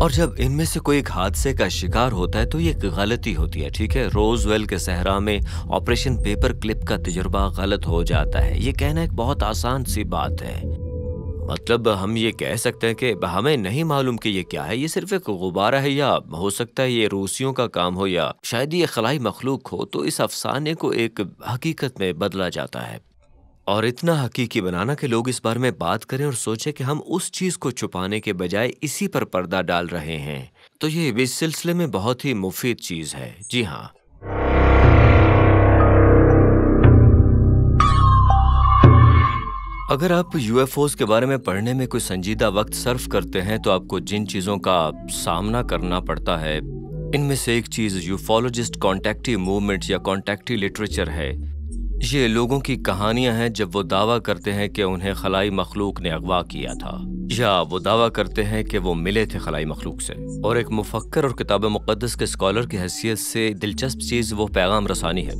اور جب ان میں سے کوئی ایک حادثے کا شکار ہوتا ہے تو یہ ایک غلطی ہوتی ہے، ٹھیک ہے؟ روزویل کے صحرا میں آپریشن پیپر کلپ کا تجربہ غلط ہو جاتا ہے۔ یہ کہنا ایک بہت آسان سی بات ہے۔ مطلب ہم یہ کہہ سکتے ہیں کہ ہمیں نہیں معلوم کہ یہ کیا ہے، یہ صرف ایک غبارہ ہے، یا ہو سکتا ہے یہ روسیوں کا کام ہو، یا شاید یہ خلائی مخلوق ہو۔ تو اس افسانے کو ایک حقیقت میں بدلا جاتا ہے، اور اتنا حقیقی بنانا کہ لوگ اس بارے میں بات کریں اور سوچیں کہ ہم اس چیز کو چھپانے کے بجائے اسی پر پردہ ڈال رہے ہیں۔ تو یہ اس سلسلے میں بہت ہی مفید چیز ہے۔ جی ہاں، اگر آپ یو ایف اوز کے بارے میں پڑھنے میں کوئی سنجیدہ وقت صرف کرتے ہیں تو آپ کو جن چیزوں کا سامنا کرنا پڑتا ہے، ان میں سے ایک چیز یوفولوجسٹ کانٹیکٹی موومنٹ یا کانٹیکٹی لٹریچر ہے۔ یہ لوگوں کی کہانیاں ہیں جب وہ دعویٰ کرتے ہیں کہ انہیں خلائی مخلوق نے اغوا کیا تھا، یا وہ دعویٰ کرتے ہیں کہ وہ ملے تھے خلائی مخلوق سے۔ اور ایک مفکر اور کتاب مقدس کے اسکالر کی حیثیت سے دلچسپ چیز وہ پیغام رسانی ہے۔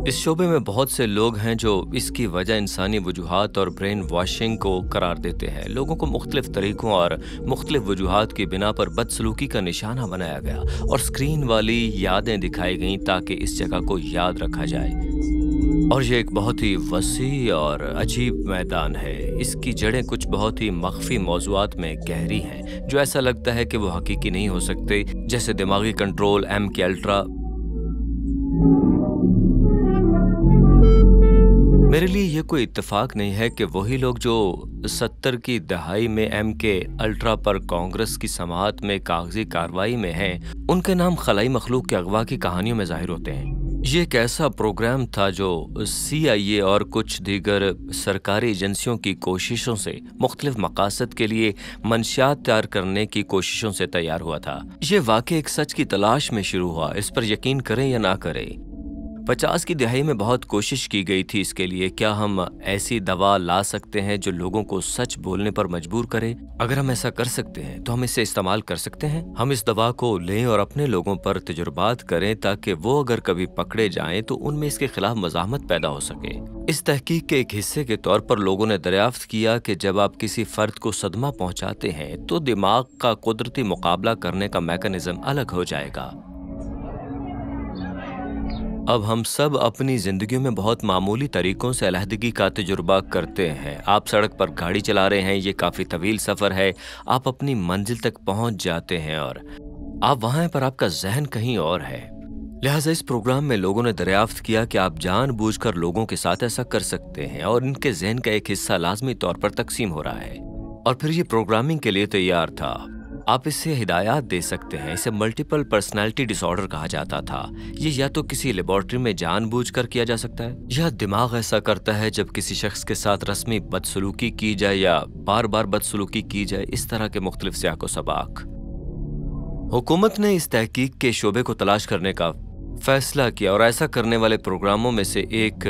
اس شعبے میں بہت سے لوگ ہیں جو اس کی وجہ انسانی وجوہات اور برین واشنگ کو قرار دیتے ہیں۔ لوگوں کو مختلف طریقوں اور مختلف وجوہات کی بنا پر بدسلوکی کا نشانہ بنایا گیا اور اسکرین والی یادیں دکھائی گئیں تاکہ اس جگہ کو یاد رکھا جائے۔ اور یہ ایک بہت ہی وسیع اور عجیب میدان ہے۔ اس کی جڑیں کچھ بہت ہی مخفی موضوعات میں گہری ہیں جو ایسا لگتا ہے کہ وہ حقیقی نہیں ہو سکتے، جیسے دماغی کنٹرول، ایم کے الٹرا۔ میرے لیے یہ کوئی اتفاق نہیں ہے کہ وہی لوگ جو 70 کی دہائی میں ایم کے الٹرا پر کانگریس کی سماعت میں کاغذی کارروائی میں ہیں، ان کے نام خلائی مخلوق کے اغوا کی کہانیوں میں ظاہر ہوتے ہیں۔ یہ ایک ایسا پروگرام تھا جو سی آئی اے اور کچھ دیگر سرکاری ایجنسیوں کی کوششوں سے مختلف مقاصد کے لیے منشیات تیار کرنے کی کوششوں سے تیار ہوا تھا۔ یہ واقعہ ایک سچ کی تلاش میں شروع ہوا، اس پر یقین کریں یا نہ کریں۔ 50 کی دہائی میں بہت کوشش کی گئی تھی اس کے لیے، کیا ہم ایسی دوا لا سکتے ہیں جو لوگوں کو سچ بولنے پر مجبور کرے؟ اگر ہم ایسا کر سکتے ہیں تو ہم اسے استعمال کر سکتے ہیں۔ ہم اس دوا کو لیں اور اپنے لوگوں پر تجربات کریں تاکہ وہ اگر کبھی پکڑے جائیں تو ان میں اس کے خلاف مزاحمت پیدا ہو سکے۔ اس تحقیق کے ایک حصے کے طور پر لوگوں نے دریافت کیا کہ جب آپ کسی فرد کو صدمہ پہنچاتے ہیں تو دماغ کا قدرتی مقابلہ کرنے کا میکانزم الگ ہو جائے گا۔ اب ہم سب اپنی زندگیوں میں بہت معمولی طریقوں سے علیحدگی کا تجربہ کرتے ہیں۔ آپ سڑک پر گاڑی چلا رہے ہیں، یہ کافی طویل سفر ہے، آپ اپنی منزل تک پہنچ جاتے ہیں اور آپ وہاں پر آپ کا ذہن کہیں اور ہے۔ لہٰذا اس پروگرام میں لوگوں نے دریافت کیا کہ آپ جان بوجھ کر لوگوں کے ساتھ ایسا کر سکتے ہیں اور ان کے ذہن کا ایک حصہ لازمی طور پر تقسیم ہو رہا ہے، اور پھر یہ پروگرامنگ کے لیے تیار تھا۔ آپ اسے ہدایات دے سکتے ہیں۔ اسے ملٹیپل پرسنالٹی ڈس آرڈر کہا جاتا تھا۔ یہ یا تو کسی لیبارٹری میں جان بوجھ کر کیا جا سکتا ہے، یا دماغ ایسا کرتا ہے جب کسی شخص کے ساتھ رسمی بدسلوکی کی جائے یا بار بار بدسلوکی کی جائے، اس طرح کے مختلف سیاق و سباق۔ حکومت نے اس تحقیق کے شعبے کو تلاش کرنے کا فیصلہ کیا اور ایسا کرنے والے پروگراموں میں سے ایک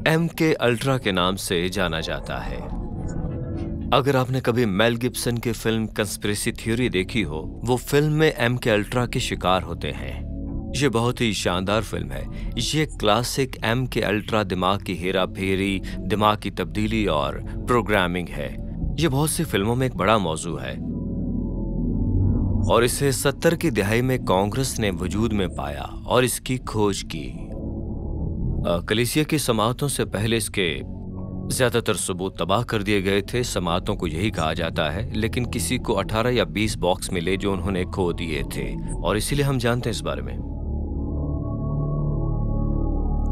ایم کے الٹرا کے نام سے جانا جاتا ہے۔ اگر آپ نے کبھی میل گبسن کی فلم کنسپریسی تھیوری دیکھی ہو، وہ فلم میں ایم کے الٹرا کے شکار ہوتے ہیں۔ یہ بہت ہی شاندار فلم ہے۔ یہ کلاسک ایم کے الٹرا دماغ کی ہیرا پھیری، دماغ کی تبدیلی اور پروگرامنگ ہے۔ یہ بہت سی فلموں میں ایک بڑا موضوع ہے اور اسے 70 کی دہائی میں کانگریس نے وجود میں پایا اور اس کی کھوج کی۔ کلیسیا کی سماعتوں سے پہلے اس کے زیادہ تر ثبوت تباہ کر دیے گئے تھے، سماعتوں کو یہی کہا جاتا ہے، لیکن کسی کو 18 یا 20 باکس ملے جو انہوں نے کھو دیے تھے، اور اسی لیے ہم جانتے ہیں اس بارے میں۔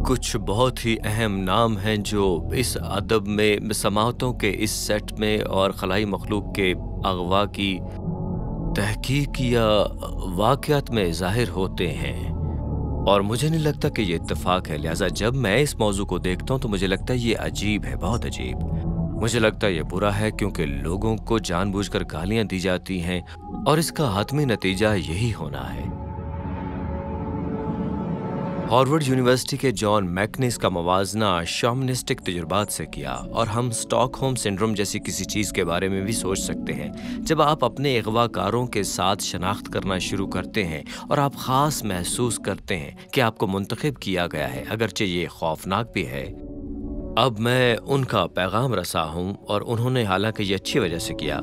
کچھ بہت ہی اہم نام ہیں جو اس ادب میں، سماعتوں کے اس سیٹ میں اور خلائی مخلوق کے اغوا کی تحقیق یا واقعات میں ظاہر ہوتے ہیں، اور مجھے نہیں لگتا کہ یہ اتفاق ہے۔ لہٰذا جب میں اس موضوع کو دیکھتا ہوں تو مجھے لگتا ہے یہ عجیب ہے، بہت عجیب۔ مجھے لگتا ہے یہ برا ہے کیونکہ لوگوں کو جان بوجھ کر گالیاں دی جاتی ہیں اور اس کا حتمی نتیجہ یہی ہونا ہے۔ ہارورڈ یونیورسٹی کے جان میک نے اس کا موازنہ شامنسٹک تجربات سے کیا، اور ہم اسٹاک ہوم سنڈروم جیسی کسی چیز کے بارے میں بھی سوچ سکتے ہیں۔ جب آپ اپنے اغوا کاروں کے ساتھ شناخت کرنا شروع کرتے ہیں اور آپ خاص محسوس کرتے ہیں کہ آپ کو منتخب کیا گیا ہے، اگرچہ یہ خوفناک بھی ہے۔ اب میں ان کا پیغام رساں ہوں اور انہوں نے حالانکہ یہ اچھی وجہ سے کیا۔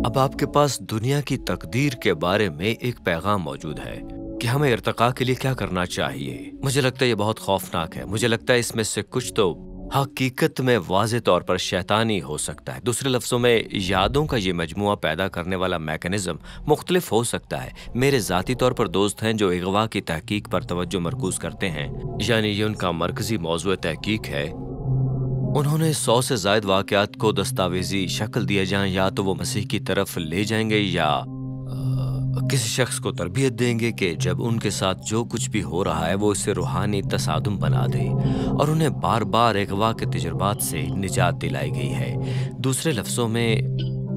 اب آپ کے پاس دنیا کی تقدیر کے بارے میں ایک پیغام موجود ہے کہ ہمیں ارتقاء کے لیے کیا کرنا چاہیے۔ مجھے لگتا ہے یہ بہت خوفناک ہے۔ مجھے لگتا ہے اس میں سے کچھ تو حقیقت میں واضح طور پر شیطانی ہو سکتا ہے۔ دوسرے لفظوں میں یادوں کا یہ مجموعہ پیدا کرنے والا میکانزم مختلف ہو سکتا ہے۔ میرے ذاتی طور پر دوست ہیں جو اغوا کی تحقیق پر توجہ مرکوز کرتے ہیں، یعنی یہ ان کا مرکزی موضوع تحقیق ہے۔ انہوں نے 100 سے زائد واقعات کو دستاویزی شکل دیے جائیں، یا تو وہ مسیح کی طرف لے جائیں گے یا کسی شخص کو تربیت دیں گے کہ جب ان کے ساتھ جو کچھ بھی ہو رہا ہے وہ اسے روحانی تصادم بنا دے، اور انہیں بار بار اغوا کے تجربات سے نجات دلائی گئی ہے۔ دوسرے لفظوں میں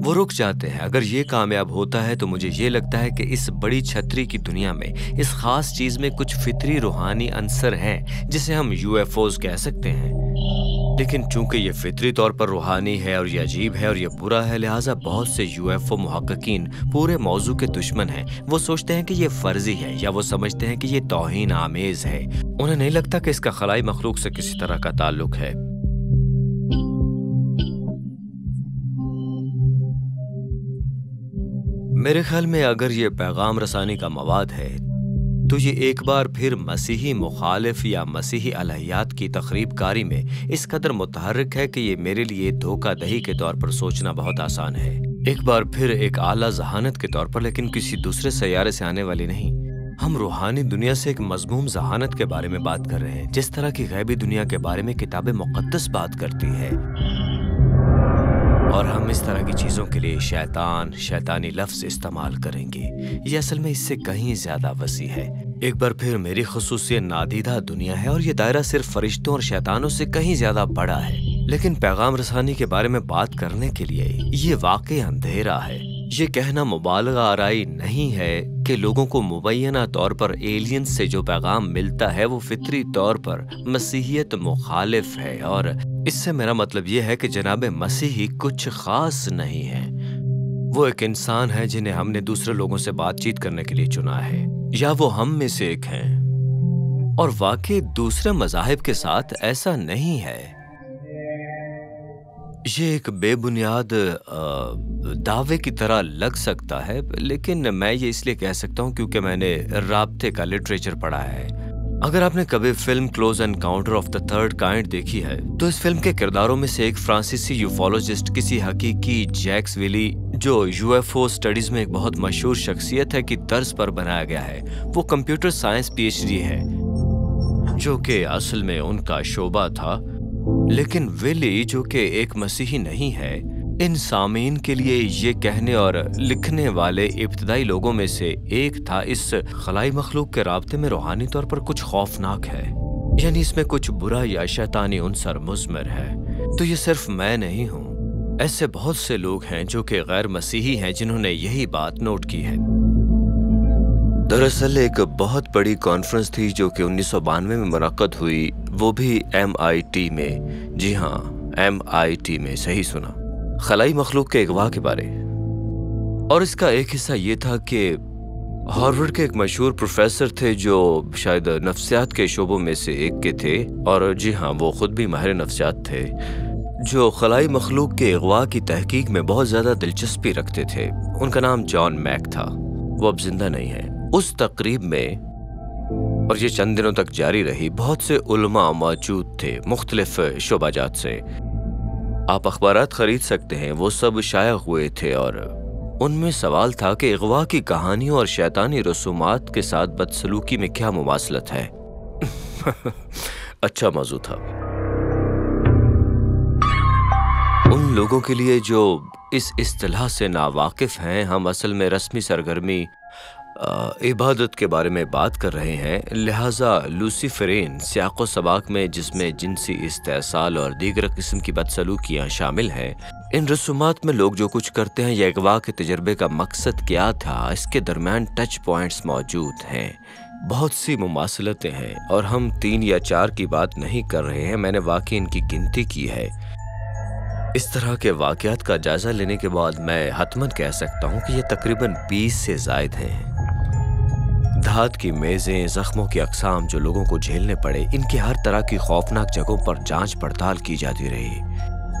وہ رک جاتے ہیں۔ اگر یہ کامیاب ہوتا ہے تو مجھے یہ لگتا ہے کہ اس بڑی چھتری کی دنیا میں اس خاص چیز میں کچھ فطری روحانی عنصر ہیں جسے ہم UFOs کہہ سکتے ہیں، لیکن چونکہ یہ فطری طور پر روحانی ہے اور یہ عجیب ہے اور یہ برا ہے، لہٰذا بہت سے UFO محققین پورے موضوع کے دشمن ہیں۔ وہ سوچتے ہیں کہ یہ فرضی ہے، یا وہ سمجھتے ہیں کہ یہ توہین آمیز ہے۔ انہیں نہیں لگتا کہ اس کا خلائی مخلوق سے کسی طرح کا تعلق ہے۔ میرے خیال میں اگر یہ پیغام رسانی کا مواد ہے تو یہ ایک بار پھر مسیحی مخالف یا مسیحی الہیات کی تخریب کاری میں اس قدر متحرک ہے کہ یہ میرے لیے دھوکہ دہی کے طور پر سوچنا بہت آسان ہے۔ ایک بار پھر ایک اعلیٰ ذہانت کے طور پر، لیکن کسی دوسرے سیارے سے آنے والی نہیں۔ ہم روحانی دنیا سے ایک مذموم ذہانت کے بارے میں بات کر رہے ہیں، جس طرح کی غیبی دنیا کے بارے میں کتاب مقدس بات کرتی ہے، اور ہم اس طرح کی چیزوں کے لیے شیطانی لفظ استعمال کریں گے۔ یہ اصل میں اس سے کہیں زیادہ وسیع ہے۔ ایک بار پھر میری خصوصیت نادیدہ دنیا ہے، اور یہ دائرہ صرف فرشتوں اور شیطانوں سے کہیں زیادہ بڑا ہے۔ لیکن پیغام رسانی کے بارے میں بات کرنے کے لیے یہ واقعی اندھیرا ہے۔ یہ کہنا مبالغہ آرائی نہیں ہے کہ لوگوں کو مبینہ طور پر ایلینز سے جو پیغام ملتا ہے وہ فطری طور پر مسیحیت مخالف ہے، اور اس سے میرا مطلب یہ ہے کہ جناب مسیحی کچھ خاص نہیں ہے۔ وہ ایک انسان ہے جنہیں ہم نے دوسرے لوگوں سے بات چیت کرنے کے لیے چنا ہے، یا وہ ہم میں سے ایک ہیں، اور واقعی دوسرے مذاہب کے ساتھ ایسا نہیں ہے۔ یہ ایک بے بنیاد دعوے کی طرح لگ سکتا ہے، لیکن میں یہ اس لیے کہہ سکتا ہوں کیونکہ میں نے رابطے کا لٹریچر پڑھا ہے۔ اگر آپ نے کبھی film Close Encounter of the Third Kind دیکھی ہے تو اس فلم کے کرداروں میں سے ایک فرانسیسی یوفولوجسٹ کسی حقیقی جیکس ویلی، جو UFO سٹڈیز میں ایک بہت مشہور شخصیت ہے، کی طرز پر بنایا گیا ہے۔ وہ کمپیوٹر سائنس PhD ہے، جو کہ اصل میں ان کا شعبہ تھا، لیکن ویلی جو کہ ایک مسیحی نہیں ہے، ان سامعین کے لیے یہ کہنے اور لکھنے والے ابتدائی لوگوں میں سے ایک تھا، اس خلائی مخلوق کے رابطے میں روحانی طور پر کچھ خوفناک ہے، یعنی اس میں کچھ برا یا شیطانی عنصر مضمر ہے۔ تو یہ صرف میں نہیں ہوں، ایسے بہت سے لوگ ہیں جو کہ غیر مسیحی ہیں جنہوں نے یہی بات نوٹ کی ہے۔ دراصل ایک بہت بڑی کانفرنس تھی جو کہ 1992 میں منعقد ہوئی، وہ بھی MIT میں۔ جی ہاں، MIT میں، صحیح سنا، خلائی مخلوق کے اغوا کے بارے۔ اور اس کا ایک حصہ یہ تھا کہ ہارورڈ کے ایک مشہور پروفیسر تھے جو شاید نفسیات کے شعبوں میں سے ایک کے تھے، اور جی ہاں وہ خود بھی ماہر نفسیات تھے، جو خلائی مخلوق کے اغوا کی تحقیق میں بہت زیادہ دلچسپی رکھتے تھے۔ ان کا نام جان میک تھا، وہ اب زندہ نہیں ہے۔ اس تقریب میں، اور یہ چند دنوں تک جاری رہی، بہت سے علماء موجود تھے مختلف شعبہ جات سے۔ آپ اخبارات خرید سکتے ہیں، وہ سب شائع ہوئے تھے، اور ان میں سوال تھا کہ اغوا کی کہانیوں اور شیطانی رسومات کے ساتھ بدسلوکی میں کیا مماثلت ہے۔ اچھا موضوع تھا ان لوگوں کے لیے جو اس اصطلاح سے ناواقف ہیں۔ ہم اصل میں رسمی سرگرمی عبادت کے بارے میں بات کر رہے ہیں، لہٰذا لوسیفرین سیاق و سباق میں جس میں جنسی استحصال اور دیگر قسم کی بدسلوکیاں شامل ہیں، ان رسومات میں لوگ جو کچھ کرتے ہیں یا اغوا کے تجربے کا مقصد کیا تھا، اس کے درمیان ٹچ پوائنٹس موجود ہیں، بہت سی مماثلتیں ہیں، اور ہم 3 یا 4 کی بات نہیں کر رہے ہیں، میں نے واقعی ان کی گنتی کی ہے۔ اس طرح کے واقعات کا جائزہ لینے کے بعد میں حتماً کہہ سکتا ہوں کہ یہ تقریباً 20 سے زائد ہیں۔ دھات کی میزیں، زخموں کی اقسام جو لوگوں کو جھیلنے پڑے، ان کی ہر طرح کی خوفناک جگہوں پر جانچ پڑتال کی جاتی رہی۔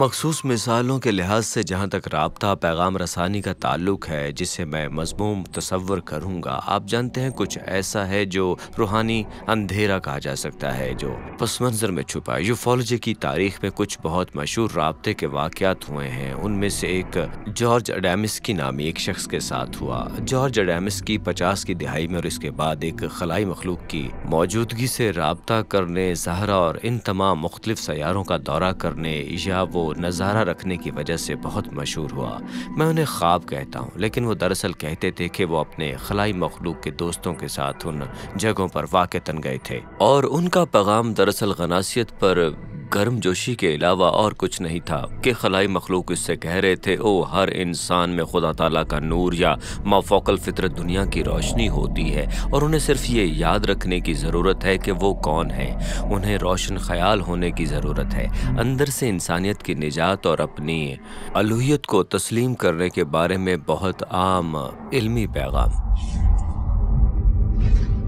مخصوص مثالوں کے لحاظ سے جہاں تک رابطہ پیغام رسانی کا تعلق ہے جسے میں مضموم تصور کروں گا، آپ جانتے ہیں کچھ ایسا ہے جو روحانی اندھیرا کہا جا سکتا ہے جو پس منظر میں چھپا ہے۔ یوفولوجی کی تاریخ میں کچھ بہت مشہور رابطے کے واقعات ہوئے ہیں۔ ان میں سے ایک جارج اڈامسکی نامی ایک شخص کے ساتھ ہوا۔ جارج اڈامسکی 50 کی دہائی میں اور اس کے بعد ایک خلائی مخلوق کی موجودگی سے رابطہ کرنے، زہرہ اور ان تمام مختلف سیاروں کا دورہ کرنے یا وہ نظارہ رکھنے کی وجہ سے بہت مشہور ہوا۔ میں انہیں خواب کہتا ہوں، لیکن وہ دراصل کہتے تھے کہ وہ اپنے خلائی مخلوق کے دوستوں کے ساتھ ان جگہوں پر واقعتاً گئے تھے، اور ان کا پیغام دراصل غناصیت پر گرم جوشی کے علاوہ اور کچھ نہیں تھا کہ خلائی مخلوق اس سے کہہ رہے تھے ہر انسان میں خدا تعالیٰ کا نور یا مافوق الفطرت دنیا کی روشنی ہوتی ہے، اور انہیں صرف یہ یاد رکھنے کی ضرورت ہے کہ وہ کون ہے۔ انہیں روشن خیال ہونے کی ضرورت ہے، اندر سے انسانیت کی نجات اور اپنی الوہیت کو تسلیم کرنے کے بارے میں بہت عام علمی پیغام۔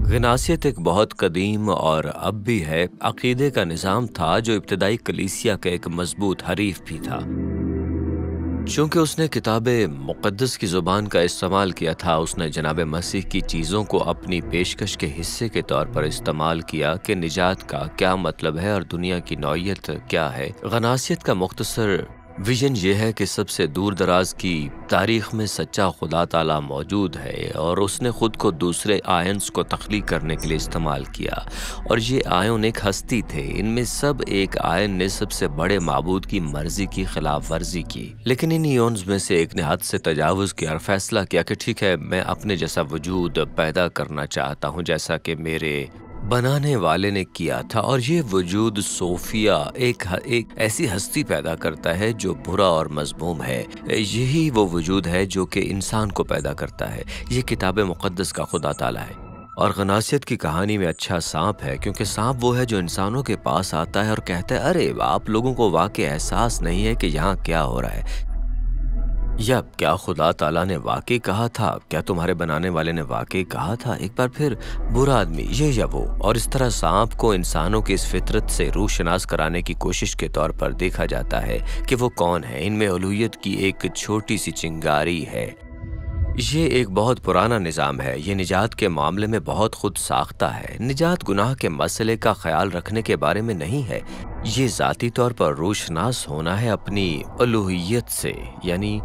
غناصیت ایک بہت قدیم اور اب بھی ہے عقیدے کا نظام تھا جو ابتدائی کلیسیا کا ایک مضبوط حریف بھی تھا۔ چونکہ اس نے کتاب مقدس کی زبان کا استعمال کیا تھا، اس نے جناب مسیح کی چیزوں کو اپنی پیشکش کے حصے کے طور پر استعمال کیا کہ نجات کا کیا مطلب ہے اور دنیا کی نوعیت کیا ہے۔ غناصیت کا مختصر ویژن یہ ہے کہ سب سے دور دراز کی تاریخ میں سچا خدا تعالیٰ موجود ہے، اور اس نے خود کو دوسرے آئنز کو تخلیق کرنے کے لیے استعمال کیا، اور یہ آئن ایک ہستی تھے۔ ان میں سب ایک آئن نے سب سے بڑے معبود کی مرضی کی خلاف ورزی کی، لیکن ان ایونز میں سے ایک نے حد سے تجاوز کیا اور فیصلہ کیا کہ ٹھیک ہے، میں اپنے جیسا وجود پیدا کرنا چاہتا ہوں جیسا کہ میرے بنانے والے نے کیا تھا، اور یہ وجود صوفیہ ایک ایسی ہستی پیدا کرتا ہے جو برا اور مذموم ہے۔ یہی وہ وجود ہے جو کہ انسان کو پیدا کرتا ہے۔ یہ کتاب مقدس کا خدا تعالیٰ ہے، اور غناصیت کی کہانی میں اچھا سانپ ہے، کیونکہ سانپ وہ ہے جو انسانوں کے پاس آتا ہے اور کہتا ہے ارے آپ لوگوں کو واقعی احساس نہیں ہے کہ یہاں کیا ہو رہا ہے، یا کیا خدا تعالیٰ نے واقعی کہا تھا، کیا تمہارے بنانے والے نے واقعی کہا تھا۔ ایک بار پھر برا آدمی یہ یا وہ، اور اس طرح سانپ کو انسانوں کی اس فطرت سے روح شناس کرانے کی کوشش کے طور پر دیکھا جاتا ہے کہ وہ کون ہے۔ ان میں الوہیت کی ایک چھوٹی سی چنگاری ہے۔ یہ ایک بہت پرانا نظام ہے، یہ نجات کے معاملے میں بہت خود ساختہ ہے۔ نجات گناہ کے مسئلے کا خیال رکھنے کے بارے میں نہیں ہے، یہ ذاتی طور پر روح شناس ہونا ہے اپنی الوہیت سے۔ یعنی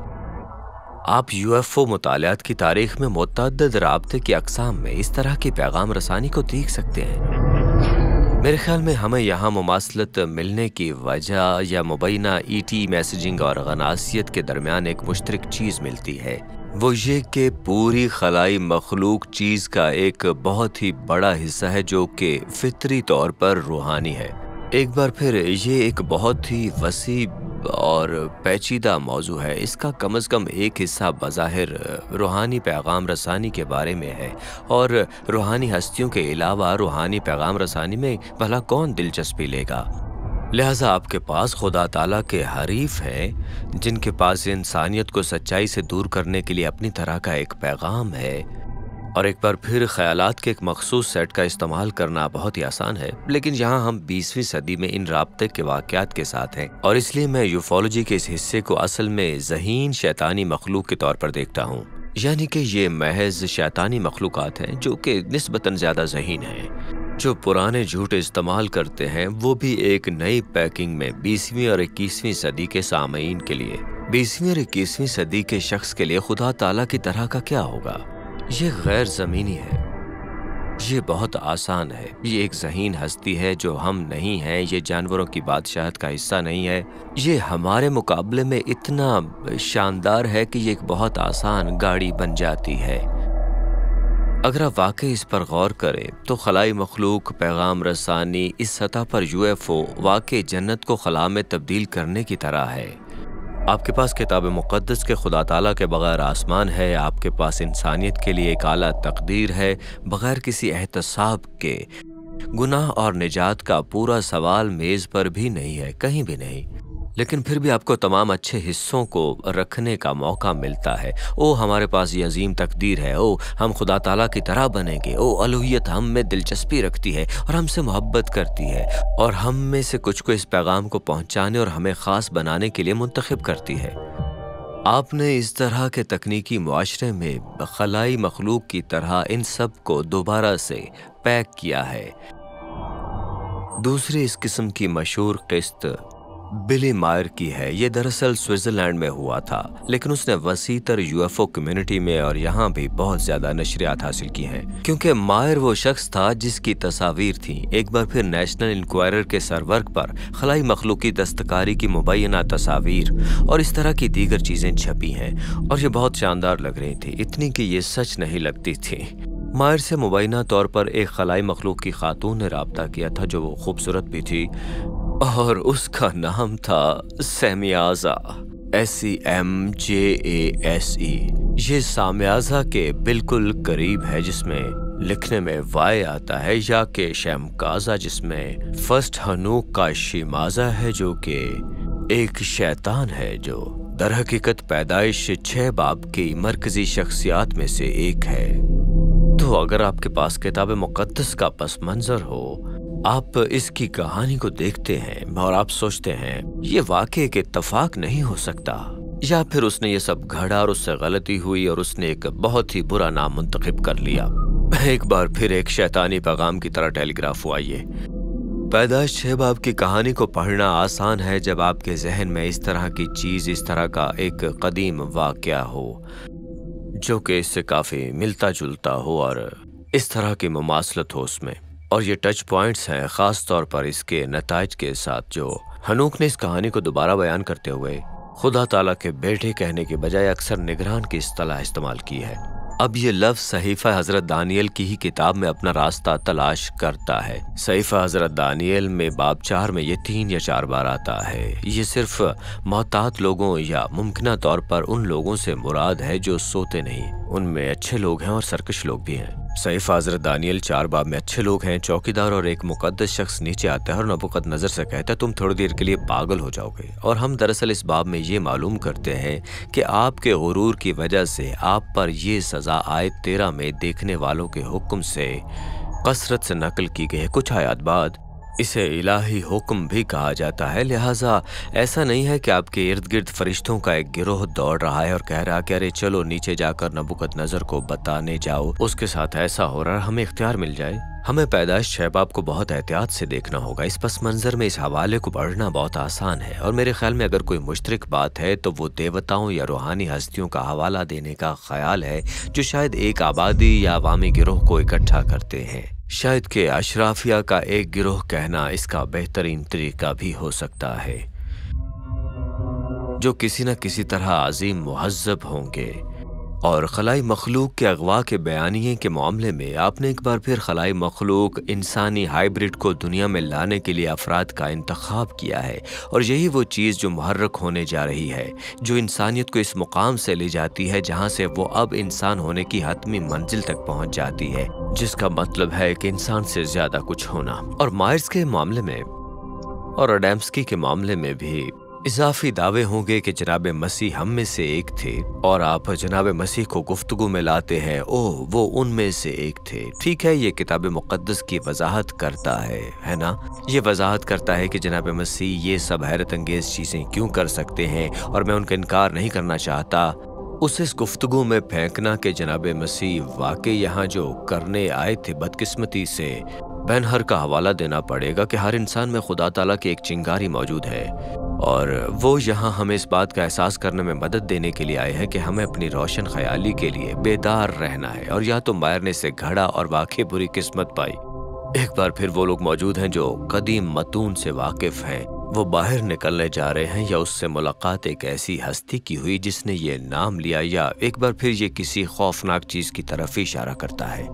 آپ UFO مطالعات کی تاریخ میں متعدد رابطے کی اقسام میں اس طرح کی پیغام رسانی کو دیکھ سکتے ہیں۔ میرے خیال میں ہمیں یہاں مماثلت ملنے کی وجہ یا مبینہ ET میسیجنگ اور غناصیت کے درمیان ایک مشترک چیز ملتی ہے، وہ یہ کہ پوری خلائی مخلوق چیز کا ایک بہت ہی بڑا حصہ ہے جو کہ فطری طور پر روحانی ہے۔ ایک بار پھر یہ ایک بہت ہی وسیع اور پیچیدہ موضوع ہے۔ اس کا کم از کم ایک حصہ بظاہر روحانی پیغام رسانی کے بارے میں ہے، اور روحانی ہستیوں کے علاوہ روحانی پیغام رسانی میں بھلا کون دلچسپی لے گا؟ لہٰذا آپ کے پاس خدا تعالیٰ کے حریف ہیں جن کے پاس انسانیت کو سچائی سے دور کرنے کے لیے اپنی طرح کا ایک پیغام ہے، اور ایک بار پھر خیالات کے ایک مخصوص سیٹ کا استعمال کرنا بہت ہی آسان ہے، لیکن یہاں ہم 20ویں صدی میں ان رابطے کے واقعات کے ساتھ ہیں، اور اس لیے میں یوفولوجی کے اس حصے کو اصل میں ذہین شیطانی مخلوق کے طور پر دیکھتا ہوں۔ یعنی کہ یہ محض شیطانی مخلوقات ہیں جو کہ نسبتاً زیادہ ذہین ہیں، جو پرانے جھوٹ استعمال کرتے ہیں، وہ بھی ایک نئی پیکنگ میں 20ویں اور 21ویں صدی کے سامعین کے لیے۔ 20ویں اور 21ویں صدی کے شخص کے لیے خدا تعالیٰ کی طرح کا کیا ہوگا؟ یہ غیر زمینی ہے، یہ بہت آسان ہے، یہ ایک ذہین ہستی ہے جو ہم نہیں ہیں، یہ جانوروں کی بادشاہت کا حصہ نہیں ہے، یہ ہمارے مقابلے میں اتنا شاندار ہے کہ یہ ایک بہت آسان گاڑی بن جاتی ہے۔ اگر آپ واقعی اس پر غور کریں تو خلائی مخلوق پیغام رسانی اس سطح پر UFO واقعی جنت کو خلا میں تبدیل کرنے کی طرح ہے۔ آپ کے پاس کتاب مقدس کے خدا تعالیٰ کے بغیر آسمان ہے، آپ کے پاس انسانیت کے لیے ایک اعلیٰ تقدیر ہے، بغیر کسی احتساب کے گناہ اور نجات کا پورا سوال میز پر بھی نہیں ہے، کہیں بھی نہیں۔ لیکن پھر بھی آپ کو تمام اچھے حصوں کو رکھنے کا موقع ملتا ہے۔ او ہمارے پاس یہ عظیم تقدیر ہے، او ہم خدا تعالیٰ کی طرح بنیں گے، او الوہیت ہم میں دلچسپی رکھتی ہے اور ہم سے محبت کرتی ہے اور ہم میں سے کچھ کو اس پیغام کو پہنچانے اور ہمیں خاص بنانے کے لیے منتخب کرتی ہے۔ آپ نے اس طرح کے تکنیکی معاشرے میں خلائی مخلوق کی طرح ان سب کو دوبارہ سے پیک کیا ہے۔ دوسری اس قسم کی مشہور قسط بلی مائر کی ہے۔ یہ دراصل سوئٹزرلینڈ میں ہوا تھا، لیکن اس نے وسیع تر UFO کمیونٹی میں اور یہاں بھی بہت زیادہ نشریات حاصل کی ہیں، کیونکہ مائر وہ شخص تھا جس کی تصاویر تھیں۔ ایک بار پھر نیشنل انکوائرر کے سرورق پر خلائی مخلوق کی دستکاری کی مبینہ تصاویر اور اس طرح کی دیگر چیزیں چھپی ہیں، اور یہ بہت شاندار لگ رہی تھی، اتنی کہ یہ سچ نہیں لگتی تھی۔ مائر سے مبینہ طور پر ایک خلائی مخلوق کی خاتون نے رابطہ کیا تھا جو وہ خوبصورت بھی تھی، اور اس کا نام تھا سامیازا، SEMJASE۔ یہ سامیازا کے بالکل قریب ہے، جس میں لکھنے میں وائے آتا ہے، یا کہ شیمکازا جس میں فرسٹ ہنوک کا شیمازا ہے، جو کہ ایک شیطان ہے جو در حقیقت پیدائش 6 باب کی مرکزی شخصیات میں سے ایک ہے۔ تو اگر آپ کے پاس کتاب مقدس کا پس منظر ہو، آپ اس کی کہانی کو دیکھتے ہیں اور آپ سوچتے ہیں یہ واقعہ ایک اتفاق نہیں ہو سکتا، یا پھر اس نے یہ سب گھڑا اور اس سے غلطی ہوئی اور اس نے ایک بہت ہی برا نام منتخب کر لیا۔ ایک بار پھر ایک شیطانی پیغام کی طرح ٹیلی گراف ہوا یہ۔ پیدائش 6 باب کی کہانی کو پڑھنا آسان ہے جب آپ کے ذہن میں اس طرح کی چیز، اس طرح کا ایک قدیم واقعہ ہو جو کہ اس سے کافی ملتا جلتا ہو اور اس طرح کی مماثلت ہو اس میں، اور یہ ٹچ پوائنٹس ہیں خاص طور پر اس کے نتائج کے ساتھ جو ہنوک نے اس کہانی کو دوبارہ بیان کرتے ہوئے خدا تعالیٰ کے بیٹے کہنے کے بجائے اکثر نگران کی اصطلاح استعمال کی ہے۔ اب یہ لفظ صحیفہ حضرت دانیل کی ہی کتاب میں اپنا راستہ تلاش کرتا ہے۔ صحیفہ حضرت دانیل میں باب 4 میں یہ 3 یا 4 بار آتا ہے۔ یہ صرف محتاط لوگوں یا ممکنہ طور پر ان لوگوں سے مراد ہے جو سوتے نہیں، ان میں اچھے لوگ ہیں اور سرکش لوگ بھی ہیں۔ صحیفہ حضرت دانیل 4 باب میں اچھے لوگ ہیں، چوکیدار اور ایک مقدس شخص نیچے آتا ہے اور نبوکدنضر سے کہتا ہے تم تھوڑی دیر کے لیے پاگل ہو جاؤ گے، اور ہم دراصل اس باب میں یہ معلوم کرتے ہیں کہ آپ کے غرور کی وجہ سے آپ پر یہ سزا آیت 13 میں دیکھنے والوں کے حکم سے کثرت سے نقل کی گئی ہے۔ کچھ آیات بعد اسے الہی حکم بھی کہا جاتا ہے، لہٰذا ایسا نہیں ہے کہ آپ کے ارد گرد فرشتوں کا ایک گروہ دوڑ رہا ہے اور کہہ رہا کہ ارے چلو نیچے جا کر نبوکدنضر کو بتانے جاؤ، اس کے ساتھ ایسا ہو رہا ہے، ہمیں اختیار مل جائے۔ ہمیں پیدائش 6 باب کو بہت احتیاط سے دیکھنا ہوگا۔ اس پس منظر میں اس حوالے کو پڑھنا بہت آسان ہے، اور میرے خیال میں اگر کوئی مشترک بات ہے تو وہ دیوتاؤں یا روحانی ہستیوں کا حوالہ دینے کا خیال ہے جو شاید ایک آبادی یا عوامی گروہ کو اکٹھا کرتے ہیں۔ شاید کہ اشرافیہ کا ایک گروہ کہنا اس کا بہترین طریقہ بھی ہو سکتا ہے، جو کسی نہ کسی طرح عظیم مہذب ہوں گے۔ اور خلائی مخلوق کے اغوا کے بیانیے کے معاملے میں آپ نے ایک بار پھر خلائی مخلوق انسانی ہائبرڈ کو دنیا میں لانے کے لیے افراد کا انتخاب کیا ہے، اور یہی وہ چیز جو محرک ہونے جا رہی ہے، جو انسانیت کو اس مقام سے لے جاتی ہے جہاں سے وہ اب انسان ہونے کی حتمی منزل تک پہنچ جاتی ہے، جس کا مطلب ہے کہ انسان سے زیادہ کچھ ہونا۔ اور مائرز کے معاملے میں اور اڈیمسکی کے معاملے میں بھی اضافی دعوے ہوں گے کہ جناب مسیح ہم میں سے ایک تھے، اور آپ جناب مسیح کو گفتگو میں لاتے ہیں وہ ان میں سے ایک تھے۔ ٹھیک ہے، یہ کتاب مقدس کی وضاحت کرتا ہے نا؟ یہ وضاحت کرتا ہے کہ جناب مسیح یہ سب حیرت انگیز چیزیں کیوں کر سکتے ہیں، اور میں ان کا انکار نہیں کرنا چاہتا۔ اسے اس گفتگو میں پھینکنا کہ جناب مسیح واقعی یہاں جو کرنے آئے تھے بدقسمتی سے بین ہر کا حوالہ دینا پڑے گا کہ ہر انسان میں خدا تعالیٰ کی ایک چنگاری موجود ہے، اور وہ یہاں ہمیں اس بات کا احساس کرنے میں مدد دینے کے لیے آئے ہیں کہ ہمیں اپنی روشن خیالی کے لیے بیدار رہنا ہے، اور یا تو مائر نے اسے گھڑا اور واقعی بری قسمت پائی۔ ایک بار پھر وہ لوگ موجود ہیں جو قدیم متون سے واقف ہیں، وہ باہر نکلنے جا رہے ہیں، یا اس سے ملاقات ایک ایسی ہستی کی ہوئی جس نے یہ نام لیا، یا ایک بار پھر یہ کسی خوفناک چیز کی طرف اشارہ کرتا ہے۔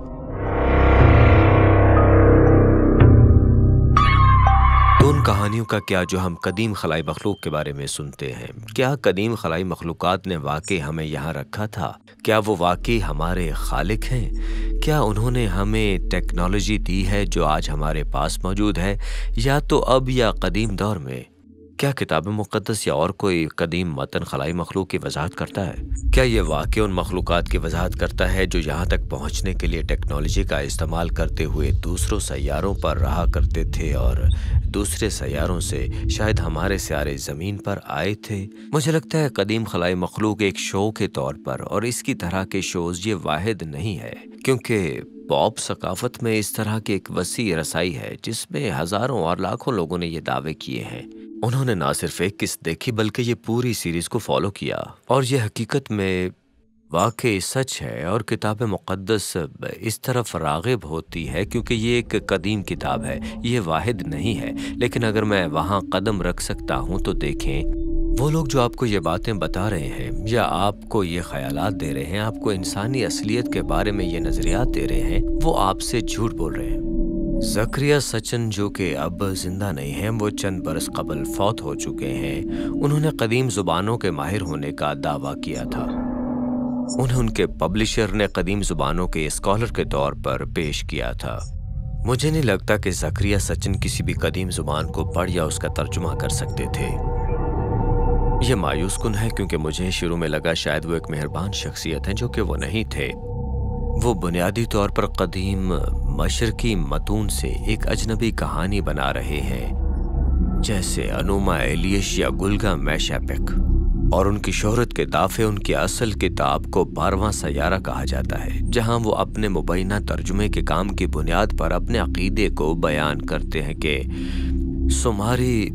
تو ان کہانیوں کا کیا جو ہم قدیم خلائی مخلوق کے بارے میں سنتے ہیں؟ کیا قدیم خلائی مخلوقات نے واقعی ہمیں یہاں رکھا تھا؟ کیا وہ واقعی ہمارے خالق ہیں؟ کیا انہوں نے ہمیں ٹیکنالوجی دی ہے جو آج ہمارے پاس موجود ہے، یا تو اب یا قدیم دور میں؟ کیا کتاب مقدس یا اور کوئی قدیم متن خلائی مخلوق کی وضاحت کرتا ہے؟ کیا یہ واقعہ ان مخلوقات کی وضاحت کرتا ہے جو یہاں تک پہنچنے کے لیے ٹیکنالوجی کا استعمال کرتے ہوئے دوسروں سیاروں پر رہا کرتے تھے اور دوسرے سیاروں سے شاید ہمارے سیارے زمین پر آئے تھے؟ مجھے لگتا ہے قدیم خلائی مخلوق ایک شو کے طور پر اور اس کی طرح کے شوز یہ واحد نہیں ہے، کیونکہ پاپ ثقافت میں اس طرح کی ایک وسیع رسائی ہے جس میں ہزاروں اور لاکھوں لوگوں نے یہ دعوے کیے ہیں۔ انہوں نے نہ صرف ایک قسط دیکھی بلکہ یہ پوری سیریز کو فالو کیا، اور یہ حقیقت میں واقعی سچ ہے۔ اور کتاب مقدس اس طرف راغب ہوتی ہے کیونکہ یہ ایک قدیم کتاب ہے، یہ واحد نہیں ہے، لیکن اگر میں وہاں قدم رکھ سکتا ہوں تو دیکھیں، وہ لوگ جو آپ کو یہ باتیں بتا رہے ہیں یا آپ کو یہ خیالات دے رہے ہیں، آپ کو انسانی اصلیت کے بارے میں یہ نظریات دے رہے ہیں، وہ آپ سے جھوٹ بول رہے ہیں۔ زکریا سچن جو کہ اب زندہ نہیں ہیں، وہ چند برس قبل فوت ہو چکے ہیں، انہوں نے قدیم زبانوں کے ماہر ہونے کا دعویٰ کیا تھا۔ انہیں ان کے پبلشر نے قدیم زبانوں کے اسکالر کے طور پر پیش کیا تھا۔ مجھے نہیں لگتا کہ زکریا سچن کسی بھی قدیم زبان کو پڑھ یا اس کا ترجمہ کر سکتے تھے۔ یہ مایوس کن ہے کیونکہ مجھے شروع میں لگا شاید وہ ایک مہربان شخصیت ہیں، جو کہ وہ نہیں تھے۔ وہ بنیادی طور پر قدیم مشرقی متون سے ایک اجنبی کہانی بنا رہے ہیں، جیسے انوما ایلیش یا گلگا میشاپک، اور ان کی شہرت کے دافع ان کی اصل کتاب کو 12واں سیارہ کہا جاتا ہے، جہاں وہ اپنے مبینہ ترجمے کے کام کی بنیاد پر اپنے عقیدے کو بیان کرتے ہیں کہ سماری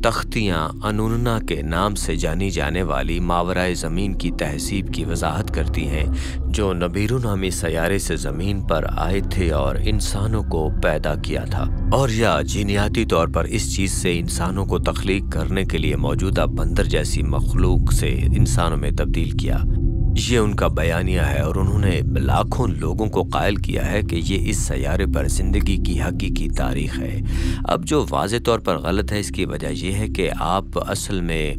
تختیاں انوننا کے نام سے جانی جانے والی ماورائے زمین کی تہذیب کی وضاحت کرتی ہیں، جو نبیرو نامی سیارے سے زمین پر آئے تھے اور انسانوں کو پیدا کیا تھا، اور یا جینیاتی طور پر اس چیز سے انسانوں کو تخلیق کرنے کے لیے موجودہ بندر جیسی مخلوق سے انسانوں میں تبدیل کیا۔ یہ ان کا بیانیہ ہے، اور انہوں نے لاکھوں لوگوں کو قائل کیا ہے کہ یہ اس سیارے پر زندگی کی حقیقی تاریخ ہے۔ اب جو واضح طور پر غلط ہے، اس کی وجہ یہ ہے کہ آپ اصل میں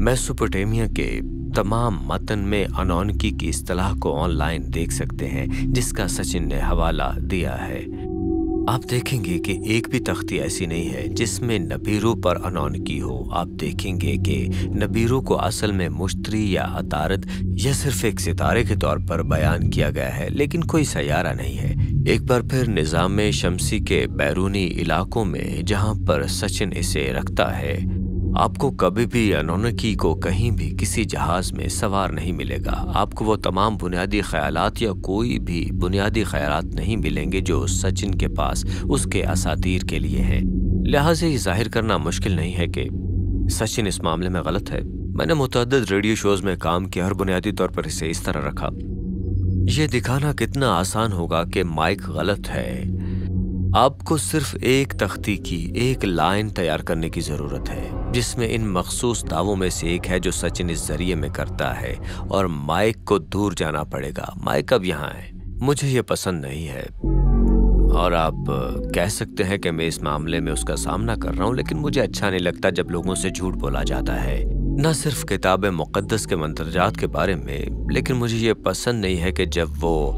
میسوپوٹیمیا کے تمام متن میں انونکی کی اصطلاح کو آن لائن دیکھ سکتے ہیں، جس کا سچن نے حوالہ دیا ہے۔ آپ دیکھیں گے کہ ایک بھی تختی ایسی نہیں ہے جس میں نبیرو پر انونکی ہو۔ آپ دیکھیں گے کہ نبیرو کو اصل میں مشتری یا عطارد یا صرف ایک ستارے کے طور پر بیان کیا گیا ہے، لیکن کوئی سیارہ نہیں ہے۔ ایک بار پھر نظام شمسی کے بیرونی علاقوں میں جہاں پر سچن اسے رکھتا ہے، آپ کو کبھی بھی انونکی کو کہیں بھی کسی جہاز میں سوار نہیں ملے گا۔ آپ کو وہ تمام بنیادی خیالات یا کوئی بھی بنیادی خیالات نہیں ملیں گے جو سچن کے پاس اس کے اساطیر کے لیے ہیں۔ لہٰذا یہ ظاہر کرنا مشکل نہیں ہے کہ سچن اس معاملے میں غلط ہے۔ میں نے متعدد ریڈیو شوز میں کام کیا اور بنیادی طور پر اسے اس طرح رکھا۔ یہ دکھانا کتنا آسان ہوگا کہ مائک غلط ہے۔ آپ کو صرف ایک تختی کی ایک لائن تیار کرنے کی ضرورت ہے، جس میں ان مخصوص دعووں میں سے ایک ہے جو سچن اس ذریعے میں کرتا ہے، اور مائک کو دور جانا پڑے گا۔ مائک اب یہاں ہے۔ مجھے یہ پسند نہیں ہے، اور آپ کہہ سکتے ہیں کہ میں اس معاملے میں اس کا سامنا کر رہا ہوں، لیکن مجھے اچھا نہیں لگتا جب لوگوں سے جھوٹ بولا جاتا ہے، نہ صرف کتاب مقدس کے مندرجات کے بارے میں، لیکن مجھے یہ پسند نہیں ہے کہ جب وہ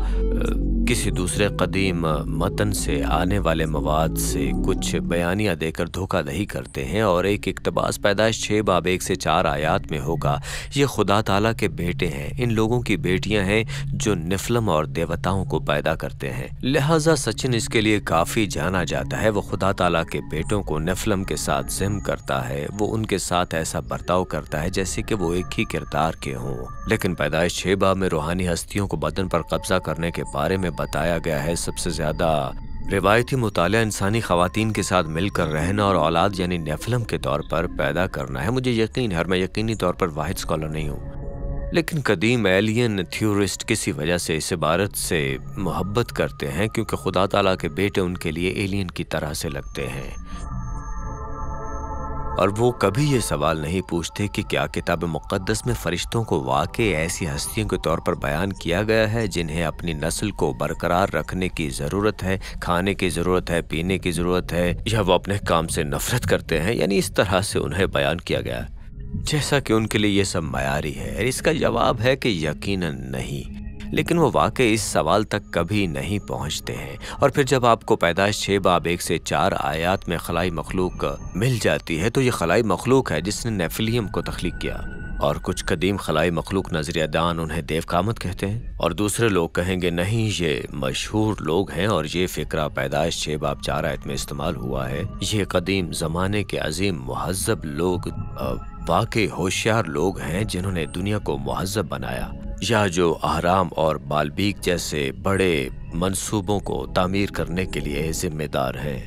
کسی دوسرے قدیم متن سے آنے والے مواد سے کچھ بیانیہ دے کر دھوکہ دہی کرتے ہیں، اور ایک اقتباس پیدائش 6 باب 1 سے 4 آیات میں ہوگا، یہ خدا تعالیٰ کے بیٹے ہیں، ان لوگوں کی بیٹیاں ہیں جو نفلم اور دیوتاؤں کو پیدا کرتے ہیں۔ لہٰذا سچن اس کے لیے کافی جانا جاتا ہے۔ وہ خدا تعالیٰ کے بیٹوں کو نفلم کے ساتھ ضم کرتا ہے، وہ ان کے ساتھ ایسا برتاؤ کرتا ہے جیسے کہ وہ ایک ہی کردار کے ہوں، لیکن پیدائش 6 باب میں روحانی ہستیوں کو بدن پر قبضہ کرنے کے بارے میں بتایا گیا ہے۔ سب سے زیادہ روایتی مطالعہ انسانی خواتین کے ساتھ مل کر رہنا اور اولاد یعنی نیفلم کے طور پر پیدا کرنا ہے۔ مجھے یقین ہے، اور میں یقینی طور پر واحد اسکالر نہیں ہوں، لیکن قدیم ایلین تھیورسٹ کسی وجہ سے اس عبارت سے محبت کرتے ہیں کیونکہ خدا تعالیٰ کے بیٹے ان کے لیے ایلین کی طرح سے لگتے ہیں، اور وہ کبھی یہ سوال نہیں پوچھتے کہ کیا کتاب مقدس میں فرشتوں کو واقعی ایسی ہستیوں کے طور پر بیان کیا گیا ہے جنہیں اپنی نسل کو برقرار رکھنے کی ضرورت ہے، کھانے کی ضرورت ہے، پینے کی ضرورت ہے، یا وہ اپنے کام سے نفرت کرتے ہیں، یعنی اس طرح سے انہیں بیان کیا گیا جیسا کہ ان کے لیے یہ سب معیاری ہے۔ اس کا جواب ہے کہ یقیناً نہیں۔ لیکن وہ واقعی اس سوال تک کبھی نہیں پہنچتے ہیں۔ اور پھر جب آپ کو پیدائش 6 باب 1 سے 4 آیات میں خلائی مخلوق مل جاتی ہے تو یہ خلائی مخلوق ہے جس نے نیفلیم کو تخلیق کیا، اور کچھ قدیم خلائی مخلوق نظریہ دان انہیں دیو قامت کہتے ہیں، اور دوسرے لوگ کہیں گے نہیں یہ مشہور لوگ ہیں اور یہ فکرہ پیدائش 6 باب 4 آیت میں استعمال ہوا ہے، یہ قدیم زمانے کے عظیم مہذب لوگ واقعی ہوشیار لوگ ہیں جنہوں نے دنیا کو مہذب بنایا، یا جو اہرام اور بالبیک جیسے بڑے منصوبوں کو تعمیر کرنے کے لیے ذمہ دار ہیں۔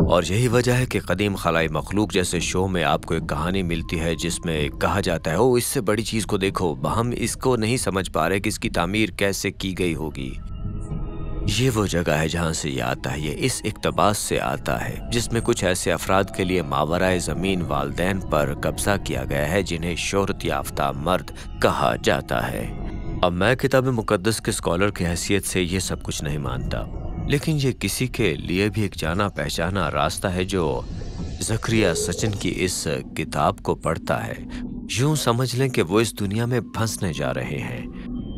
اور یہی وجہ ہے کہ قدیم خلائی مخلوق جیسے شو میں آپ کو ایک کہانی ملتی ہے جس میں کہا جاتا ہے اس سے بڑی چیز کو دیکھو، ہم اس کو نہیں سمجھ پا رہے کہ اس کی تعمیر کیسے کی گئی ہوگی۔ یہ وہ جگہ ہے جہاں سے یہ آتا ہے، یہ اس اقتباس سے آتا ہے جس میں کچھ ایسے افراد کے لیے ماورائے زمین والدین پر قبضہ کیا گیا ہے جنہیں شہرت یافتہ مرد کہا جاتا ہے۔ اب میں کتاب مقدس کے اسکالر کی حیثیت سے یہ سب کچھ نہیں مانتا، لیکن یہ کسی کے لیے بھی ایک جانا پہچانا راستہ ہے جو زکریا سچن کی اس کتاب کو پڑھتا ہے۔ یوں سمجھ لیں کہ وہ اس دنیا میں پھنسنے جا رہے ہیں،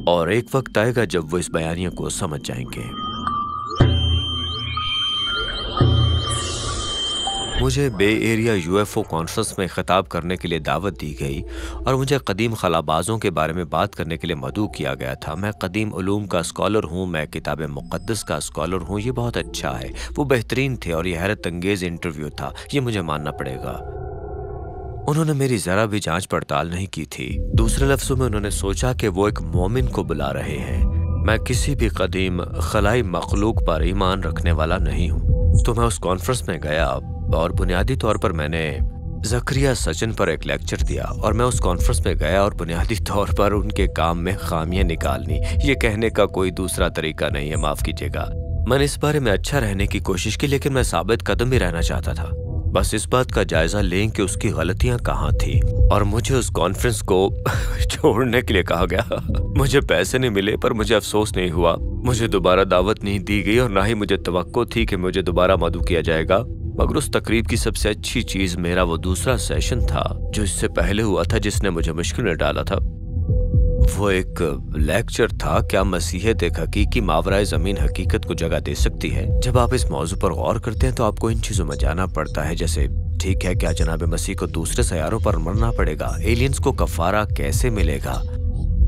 اور ایک وقت آئے گا جب وہ اس بیانیے کو سمجھ جائیں گے۔ مجھے بے ایریا UFO کانفرنس میں خطاب کرنے کے لیے دعوت دی گئی اور مجھے قدیم خلابازوں کے بارے میں بات کرنے کے لیے مدعو کیا گیا تھا۔ میں قدیم علوم کا اسکالر ہوں، میں کتاب مقدس کا اسکالر ہوں، یہ بہت اچھا ہے، وہ بہترین تھے اور یہ حیرت انگیز انٹرویو تھا، یہ مجھے ماننا پڑے گا۔ انہوں نے میری ذرا بھی جانچ پڑتال نہیں کی تھی، دوسرے لفظوں میں انہوں نے سوچا کہ وہ ایک مومن کو بلا رہے ہیں۔ میں کسی بھی قدیم خلائی مخلوق پر ایمان رکھنے والا نہیں ہوں، تو میں اس کانفرنس میں گیا اور بنیادی طور پر میں نے زکریا سچن پر ایک لیکچر دیا، اور میں اس کانفرنس میں گیا اور بنیادی طور پر ان کے کام میں خامیاں نکالنی، یہ کہنے کا کوئی دوسرا طریقہ نہیں ہے، معاف کیجیے گا۔ میں نے اس بارے میں اچھا رہنے کی کوشش کی، لیکن میں ثابت قدم بھی رہنا چاہتا تھا، بس اس بات کا جائزہ لیں کہ اس کی غلطیاں کہاں تھیں، اور مجھے اس کانفرنس کو چھوڑنے کے لیے کہا گیا۔ مجھے پیسے نہیں ملے پر مجھے افسوس نہیں ہوا، مجھے دوبارہ دعوت نہیں دی گئی اور نہ ہی مجھے توقع تھی کہ مجھے دوبارہ مدعو کیا جائے گا، مگر اس تقریب کی سب سے اچھی چیز میرا وہ دوسرا سیشن تھا جو اس سے پہلے ہوا تھا، جس نے مجھے مشکل میں ڈالا تھا۔ وہ ایک لیکچر تھا، کیا مسیحیت ایک حقیقی ماورائے زمین حقیقت کو جگہ دے سکتی ہے؟ جب آپ اس موضوع پر غور کرتے ہیں تو آپ کو ان چیزوں میں جانا پڑتا ہے، جیسے ٹھیک ہے کیا جناب مسیح کو دوسرے سیاروں پر مرنا پڑے گا؟ ایلینز کو کفارہ کیسے ملے گا؟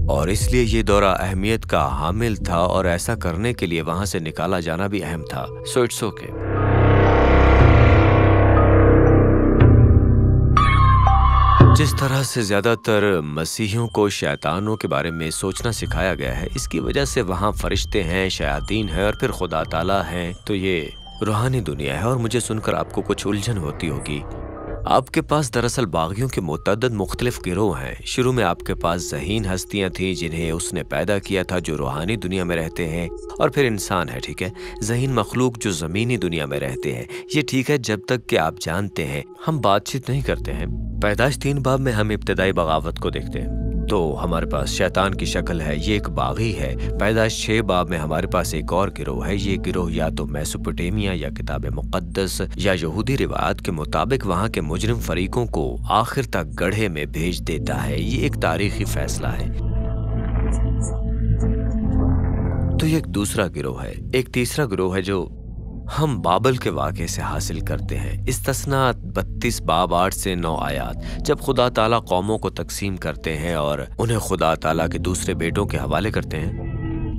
اور اس لیے یہ دورہ اہمیت کا حامل تھا، اور ایسا کرنے کے لیے وہاں سے نکالا جانا بھی اہم تھا۔ So it's okay. جس طرح سے زیادہ تر مسیحیوں کو شیطانوں کے بارے میں سوچنا سکھایا گیا ہے، اس کی وجہ سے وہاں فرشتے ہیں، شیاطین ہیں اور پھر خدا تعالیٰ ہیں، تو یہ روحانی دنیا ہے، اور مجھے سن کر آپ کو کچھ الجھن ہوتی ہوگی۔ آپ کے پاس دراصل باغیوں کے متعدد مختلف گروہ ہیں۔ شروع میں آپ کے پاس ذہین ہستیاں تھیں جنہیں اس نے پیدا کیا تھا، جو روحانی دنیا میں رہتے ہیں، اور پھر انسان ہے، ٹھیک ہے، ذہین مخلوق جو زمینی دنیا میں رہتے ہیں۔ یہ ٹھیک ہے جب تک کہ آپ جانتے ہیں، ہم بات چیت نہیں کرتے ہیں۔ پیدائش 3 باب میں ہم ابتدائی بغاوت کو دیکھتے ہیں، تو ہمارے پاس شیطان کی شکل ہے، یہ ایک باغی ہے۔ پیدائش 6 باب میں ہمارے پاس ایک اور گروہ ہے، یہ گروہ یا تو میسوپوٹیمیا یا کتاب مقدس یا یہودی روایات کے مطابق وہاں کے مجرم فریقوں کو آخر تک گڑھے میں بھیج دیتا ہے۔ یہ ایک تاریخی فیصلہ ہے۔ تو یہ ایک دوسرا گروہ ہے۔ ایک تیسرا گروہ ہے جو ہم بابل کے واقعے سے حاصل کرتے ہیں، استثناء 32 باب 8 سے 9 آیات، جب خدا تعالیٰ قوموں کو تقسیم کرتے ہیں اور انہیں خدا تعالیٰ کے دوسرے بیٹوں کے حوالے کرتے ہیں،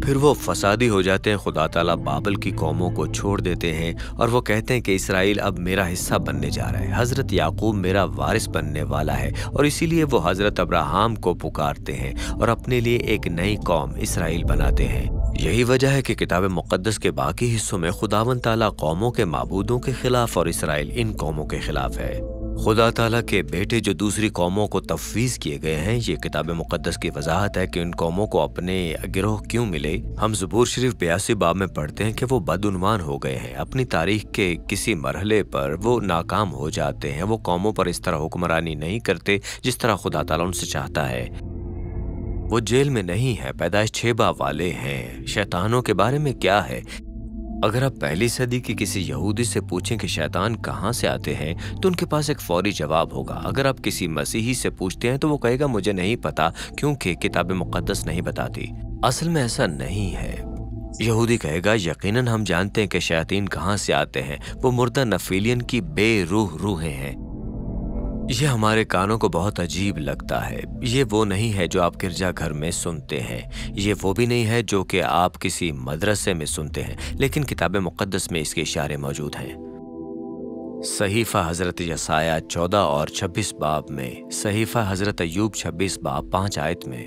پھر وہ فسادی ہو جاتے ہیں۔ خدا تعالیٰ بابل کی قوموں کو چھوڑ دیتے ہیں اور وہ کہتے ہیں کہ اسرائیل اب میرا حصہ بننے جا رہا ہے، حضرت یعقوب میرا وارث بننے والا ہے، اور اسی لیے وہ حضرت ابراہیم کو پکارتے ہیں اور اپنے لیے ایک نئی قوم اسرائیل بناتے ہیں۔ یہی وجہ ہے کہ کتاب مقدس کے باقی حصوں میں خداوند تعالیٰ قوموں کے معبودوں کے خلاف اور اسرائیل ان قوموں کے خلاف ہے۔ خدا تعالیٰ کے بیٹے جو دوسری قوموں کو تفویض کیے گئے ہیں، یہ کتاب مقدس کی وضاحت ہے کہ ان قوموں کو اپنے گروہ کیوں ملے۔ ہم زبور شریف 82 باب میں پڑھتے ہیں کہ وہ بدعنوان ہو گئے ہیں، اپنی تاریخ کے کسی مرحلے پر وہ ناکام ہو جاتے ہیں، وہ قوموں پر اس طرح حکمرانی نہیں کرتے جس طرح خدا تعالیٰ ان سے چاہتا ہے۔ وہ جیل میں نہیں ہے، پیدائش 6 باب والے ہیں۔ شیطانوں کے بارے میں کیا ہے؟ اگر آپ پہلی صدی کی کسی یہودی سے پوچھیں کہ شیطان کہاں سے آتے ہیں تو ان کے پاس ایک فوری جواب ہوگا۔ اگر آپ کسی مسیحی سے پوچھتے ہیں تو وہ کہے گا مجھے نہیں پتا کیونکہ کتاب مقدس نہیں بتاتی۔ اصل میں ایسا نہیں ہے۔ یہودی کہے گا یقیناً ہم جانتے ہیں کہ شیاطین کہاں سے آتے ہیں، وہ مردہ نفیلین کی بے روحیں ہیں۔ یہ ہمارے کانوں کو بہت عجیب لگتا ہے۔ یہ وہ نہیں ہے جو آپ گرجا گھر میں سنتے ہیں، یہ وہ بھی نہیں ہے جو کہ آپ کسی مدرسے میں سنتے ہیں، لیکن کتاب مقدس میں اس کے اشارے موجود ہیں۔ صحیفہ حضرت یسایہ 14 اور 26 باب میں، صحیفہ حضرت ایوب 26 باب 5 آیت میں۔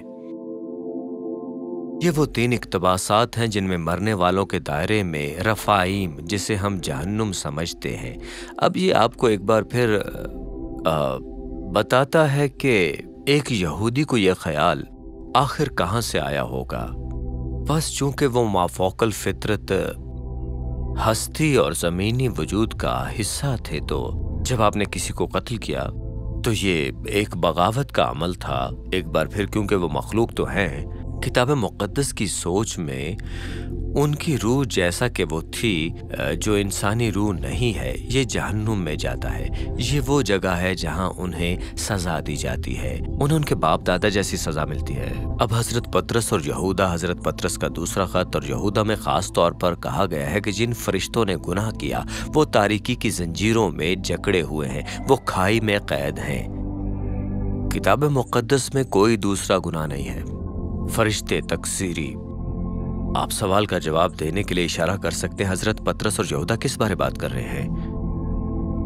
یہ وہ 3 اقتباسات ہیں جن میں مرنے والوں کے دائرے میں رفائیم، جسے ہم جہنم سمجھتے ہیں۔ اب یہ آپ کو ایک بار پھر بتاتا ہے کہ ایک یہودی کو یہ خیال آخر کہاں سے آیا ہوگا۔ بس چونکہ وہ مافوق الفطرت ہستی اور زمینی وجود کا حصہ تھے، تو جب آپ نے کسی کو قتل کیا تو یہ ایک بغاوت کا عمل تھا۔ ایک بار پھر کیونکہ وہ مخلوق تو ہیں، کتاب مقدس کی سوچ میں ان کی روح جیسا کہ وہ تھی، جو انسانی روح نہیں ہے، یہ جہنم میں جاتا ہے۔ یہ وہ جگہ ہے جہاں انہیں سزا دی جاتی ہے، انہیں ان کے باپ دادا جیسی سزا ملتی ہے۔ اب حضرت پطرس اور یہودا، حضرت پطرس کا دوسرا خط اور یہودا میں خاص طور پر کہا گیا ہے کہ جن فرشتوں نے گناہ کیا وہ تاریکی کی زنجیروں میں جکڑے ہوئے ہیں، وہ کھائی میں قید ہیں۔ کتاب مقدس میں کوئی دوسرا گناہ نہیں ہے۔ فرشتے تکثیری۔ آپ سوال کا جواب دینے کے لیے اشارہ کر سکتے ہیں حضرت پطرس اور یہودا کس بارے بات کر رہے ہیں۔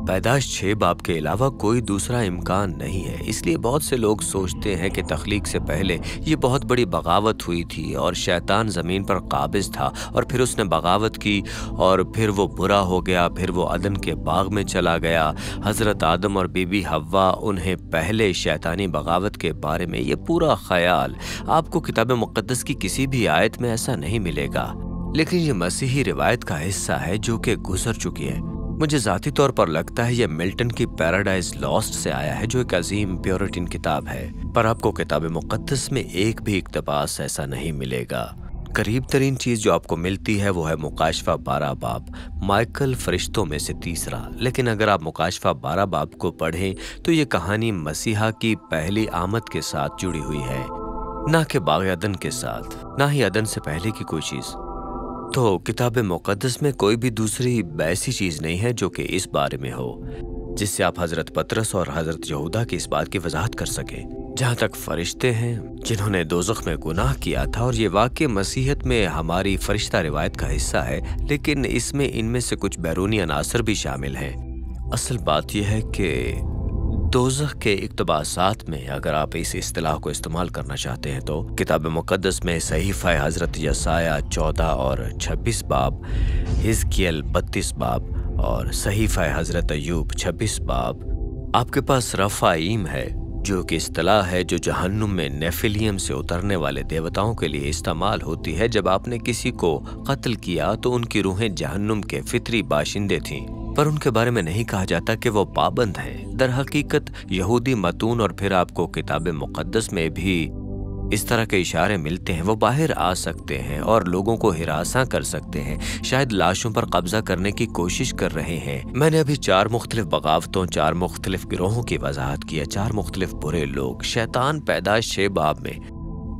پیدائش 6 باب کے علاوہ کوئی دوسرا امکان نہیں ہے۔ اس لیے بہت سے لوگ سوچتے ہیں کہ تخلیق سے پہلے یہ بہت بڑی بغاوت ہوئی تھی اور شیطان زمین پر قابض تھا، اور پھر اس نے بغاوت کی اور پھر وہ برا ہو گیا، پھر وہ عدن کے باغ میں چلا گیا۔ حضرت آدم اور بی بی حوا، انہیں پہلے شیطانی بغاوت کے بارے میں یہ پورا خیال آپ کو کتاب مقدس کی کسی بھی آیت میں ایسا نہیں ملے گا، لیکن یہ مسیحی روایت کا حصہ ہے جو کہ گزر چکی ہے۔ مجھے ذاتی طور پر لگتا ہے یہ ملٹن کی پیراڈائز لاسٹ سے آیا ہے، جو ایک عظیم پیورٹن کتاب ہے، پر آپ کو کتاب مقدس میں ایک بھی اقتباس ایسا نہیں ملے گا۔ قریب ترین چیز جو آپ کو ملتی ہے وہ ہے مکاشفہ 12 باب، مائیکل فرشتوں میں سے تیسرا۔ لیکن اگر آپ مکاشفہ 12 باب کو پڑھیں تو یہ کہانی مسیحا کی پہلی آمد کے ساتھ جڑی ہوئی ہے، نہ کہ باغ عدن کے ساتھ، نہ ہی عدن سے پہلے کی کوئی چیز۔ تو کتاب مقدس میں کوئی بھی دوسری ایسی چیز نہیں ہے جو کہ اس بارے میں ہو جس سے آپ حضرت پطرس اور حضرت یہودا کی اس بات کی وضاحت کر سکیں۔ جہاں تک فرشتے ہیں جنہوں نے دوزخ میں گناہ کیا تھا، اور یہ واقع مسیحیت میں ہماری فرشتہ روایت کا حصہ ہے، لیکن اس میں ان میں سے کچھ بیرونی عناصر بھی شامل ہیں۔ اصل بات یہ ہے کہ دوزخ کے اقتباسات میں اگر آپ اس اصطلاح کو استعمال کرنا چاہتے ہیں تو کتاب مقدس میں صحیفہ حضرت یسایہ 14 اور 26 باب، حزقیل 32 باب اور صحیفہ حضرت ایوب 26 باب، آپ کے پاس رفائیم ہے، جو کہ اصطلاح ہے جو جہنم میں نیفیلیم سے اترنے والے دیوتاؤں کے لیے استعمال ہوتی ہے۔ جب آپ نے کسی کو قتل کیا تو ان کی روحیں جہنم کے فطری باشندے تھیں، پر ان کے بارے میں نہیں کہا جاتا کہ وہ پابند ہیں۔ در حقیقت یہودی متون اور پھر آپ کو کتاب مقدس میں بھی اس طرح کے اشارے ملتے ہیں، وہ باہر آ سکتے ہیں اور لوگوں کو ہراساں کر سکتے ہیں، شاید لاشوں پر قبضہ کرنے کی کوشش کر رہے ہیں۔ میں نے ابھی 4 مختلف بغاوتوں، 4 مختلف گروہوں کی وضاحت کی ہے، 4 مختلف برے لوگ، شیطان پیدائش 6 باب میں،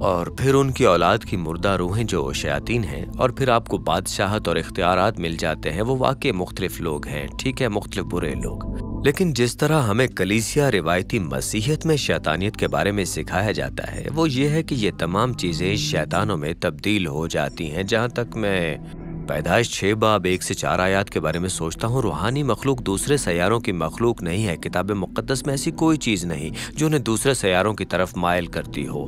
اور پھر ان کی اولاد کی مردہ روحیں جو شیاطین ہیں، اور پھر آپ کو بادشاہت اور اختیارات مل جاتے ہیں۔ وہ واقع مختلف لوگ ہیں، ٹھیک ہے، مختلف برے لوگ۔ لیکن جس طرح ہمیں کلیسیا روایتی مسیحیت میں شیطانیت کے بارے میں سکھایا جاتا ہے، وہ یہ ہے کہ یہ تمام چیزیں شیطانوں میں تبدیل ہو جاتی ہیں۔ جہاں تک میں پیدائش 6 باب 1 سے 4 آیات کے بارے میں سوچتا ہوں، روحانی مخلوق دوسرے سیاروں کی مخلوق نہیں ہے۔ کتاب مقدس میں ایسی کوئی چیز نہیں جو انہیں دوسرے سیاروں کی طرف مائل کرتی ہو۔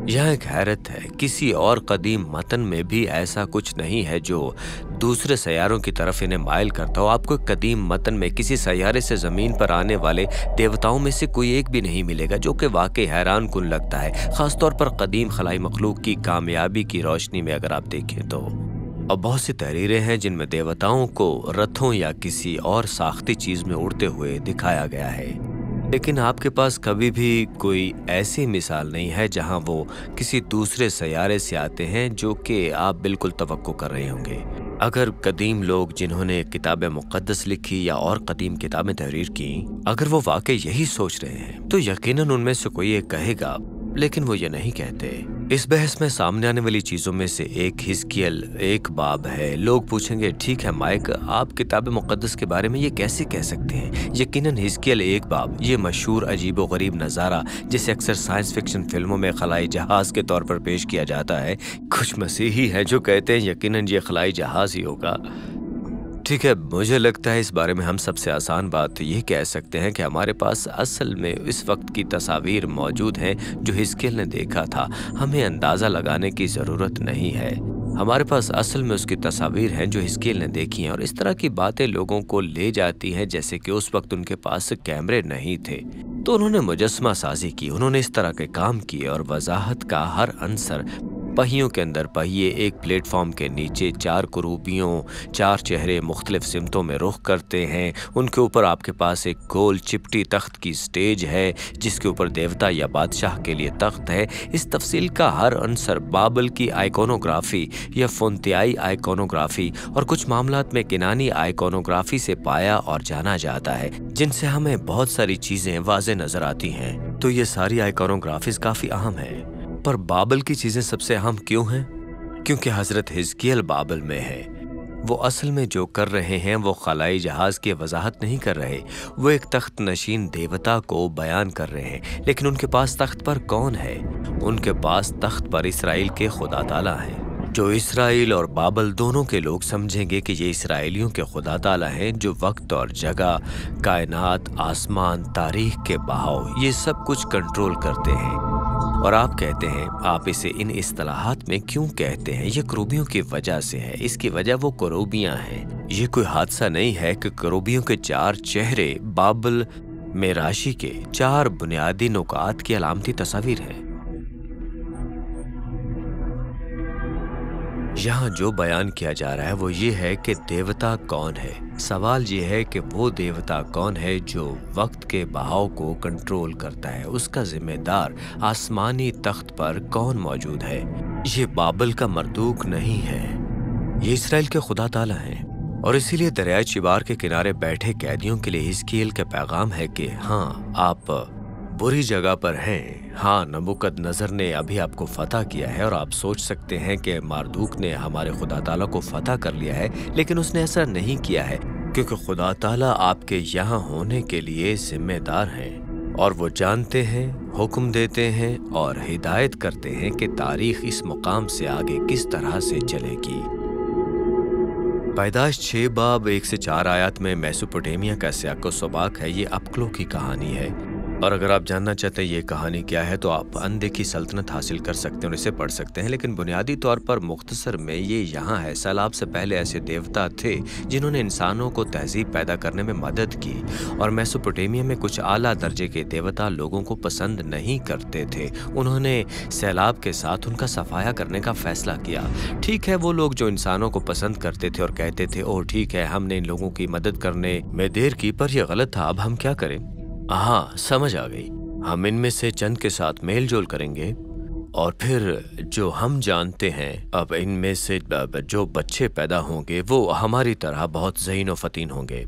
یہاں ایک حیرت ہے، کسی اور قدیم متن میں بھی ایسا کچھ نہیں ہے جو دوسرے سیاروں کی طرف انہیں مائل کرتا ہو۔ آپ کو قدیم متن میں کسی سیارے سے زمین پر آنے والے دیوتاؤں میں سے کوئی ایک بھی نہیں ملے گا، جو کہ واقعی حیران کن لگتا ہے، خاص طور پر قدیم خلائی مخلوق کی کامیابی کی روشنی میں اگر آپ دیکھیں تو۔ اور بہت سی تحریریں ہیں جن میں دیوتاؤں کو رتھوں یا کسی اور ساختی چیز میں اڑتے ہوئے دکھایا گیا ہے، لیکن آپ کے پاس کبھی بھی کوئی ایسی مثال نہیں ہے جہاں وہ کسی دوسرے سیارے سے آتے ہیں جو کہ آپ بالکل توقع کر رہے ہوں گے۔ اگر قدیم لوگ جنہوں نے کتاب مقدس لکھی یا اور قدیم کتابیں تحریر کی، اگر وہ واقعی یہی سوچ رہے ہیں تو یقیناً ان میں سے کوئی یہ کہے گا، لیکن وہ یہ نہیں کہتے۔ اس بحث میں سامنے آنے والی چیزوں میں سے ایک حزقیل 1 باب ہے۔ لوگ پوچھیں گے، ٹھیک ہے مائک، آپ کتاب مقدس کے بارے میں یہ کیسے کہہ سکتے ہیں؟ یقیناً حزقیل 1 باب، یہ مشہور عجیب و غریب نظارہ جسے اکثر سائنس فکشن فلموں میں خلائی جہاز کے طور پر پیش کیا جاتا ہے، کچھ مسیحی ہیں جو کہتے ہیں یقیناً یہ خلائی جہاز ہی ہوگا۔ ٹھیک ہے، مجھے لگتا ہے اس بارے میں ہم سب سے آسان بات یہ کہہ سکتے ہیں کہ ہمارے پاس اصل میں اس وقت کی تصاویر موجود ہیں جو حزقیل نے دیکھا تھا۔ ہمیں اندازہ لگانے کی ضرورت نہیں ہے، ہمارے پاس اصل میں اس کی تصاویر ہیں جو حزقیل نے دیکھی ہیں، اور اس طرح کی باتیں لوگوں کو لے جاتی ہیں جیسے کہ اس وقت ان کے پاس کیمرے نہیں تھے، تو انہوں نے مجسمہ سازی کی، انہوں نے اس طرح کے کام کیے، اور وضاحت کا ہر عنصر، پہیوں کے اندر پہیے، ایک پلیٹ فارم کے نیچے 4 کروبیوں، 4 چہرے مختلف سمتوں میں رخ کرتے ہیں، ان کے اوپر آپ کے پاس ایک گول چپٹی تخت کی سٹیج ہے جس کے اوپر دیوتا یا بادشاہ کے لیے تخت ہے۔ اس تفصیل کا ہر عنصر بابل کی آئیکونوگرافی یا فونتیائی آئیکونوگرافی اور کچھ معاملات میں کنانی آئیکونوگرافی سے پایا اور جانا جاتا ہے، جن سے ہمیں بہت ساری چیزیں واضح نظر آتی ہیں۔ تو یہ ساری آئیکونوگرافیز کافی اہم ہیں، پر بابل کی چیزیں سب سے اہم کیوں ہیں؟ کیونکہ حضرت حزقیل بابل میں ہے۔ وہ اصل میں جو کر رہے ہیں وہ خلائی جہاز کی وضاحت نہیں کر رہے، وہ ایک تخت نشین دیوتا کو بیان کر رہے ہیں، لیکن ان کے پاس تخت پر کون ہے؟ ان کے پاس تخت پر اسرائیل کے خدا تعالیٰ ہیں، جو اسرائیل اور بابل دونوں کے لوگ سمجھیں گے کہ یہ اسرائیلیوں کے خدا تعالیٰ ہیں، جو وقت اور جگہ، کائنات، آسمان، تاریخ کے بہاؤ، یہ سب کچھ کنٹرول کرتے ہیں۔ اور آپ کہتے ہیں، آپ اسے ان اصطلاحات میں کیوں کہتے ہیں؟ یہ کروبیوں کی وجہ سے ہے، اس کی وجہ وہ کروبیاں ہیں۔ یہ کوئی حادثہ نہیں ہے کہ کروبیوں کے 4 چہرے بابل میں راشی کے 4 بنیادی نکات کی علامتی تصاویر ہیں۔ یہاں جو بیان کیا جا رہا ہے وہ یہ ہے کہ دیوتا کون ہے۔ سوال یہ ہے کہ وہ دیوتا کون ہے جو وقت کے بہاؤ کو کنٹرول کرتا ہے، اس کا ذمہ دار آسمانی تخت پر کون موجود ہے؟ یہ بابل کا مردوک نہیں ہے، یہ اسرائیل کے خدا تعالیٰ ہیں۔ اور اسی لیے دریائے چبار کے کنارے بیٹھے قیدیوں کے لیے حزقیل کا پیغام ہے کہ ہاں، آپ بری جگہ پر ہیں، ہاں، نبوکد نظر نے ابھی آپ کو فتح کیا ہے، اور آپ سوچ سکتے ہیں کہ ماردوک نے ہمارے خدا تعالیٰ کو فتح کر لیا ہے، لیکن اس نے ایسا نہیں کیا ہے، کیونکہ خدا تعالیٰ آپ کے یہاں ہونے کے لیے ذمہ دار ہیں، اور وہ جانتے ہیں، حکم دیتے ہیں اور ہدایت کرتے ہیں کہ تاریخ اس مقام سے آگے کس طرح سے چلے گی۔ پیدائش 6 باب 1 سے 4 آیات میں میسوپوٹیمیا کا سیاق و سباق ہے، یہ اپکلو کی کہانی ہے، اور اگر آپ جاننا چاہتے ہیں یہ کہانی کیا ہے تو آپ اندھے کی سلطنت حاصل کر سکتے ہیں اور اسے پڑھ سکتے ہیں، لیکن بنیادی طور پر مختصر میں یہ یہاں ہے۔ سیلاب سے پہلے ایسے دیوتا تھے جنہوں نے انسانوں کو تہذیب پیدا کرنے میں مدد کی، اور میسوپوٹیمیا میں کچھ اعلیٰ درجے کے دیوتا لوگوں کو پسند نہیں کرتے تھے۔ انہوں نے سیلاب کے ساتھ ان کا صفایا کرنے کا فیصلہ کیا۔ ٹھیک ہے، وہ لوگ جو انسانوں کو پسند کرتے تھے اور کہتے تھے اوہ ٹھیک ہے، ہم نے ان لوگوں کی مدد کرنے میں دیر کی، پر یہ غلط تھا، اب ہم کیا کریں؟ ہاں، سمجھ آ گئی، ہم ان میں سے چند کے ساتھ میل جول کریں گے، اور پھر جو ہم جانتے ہیں، اب ان میں سے جو بچے پیدا ہوں گے وہ ہماری طرح بہت ذہین و فطین ہوں گے،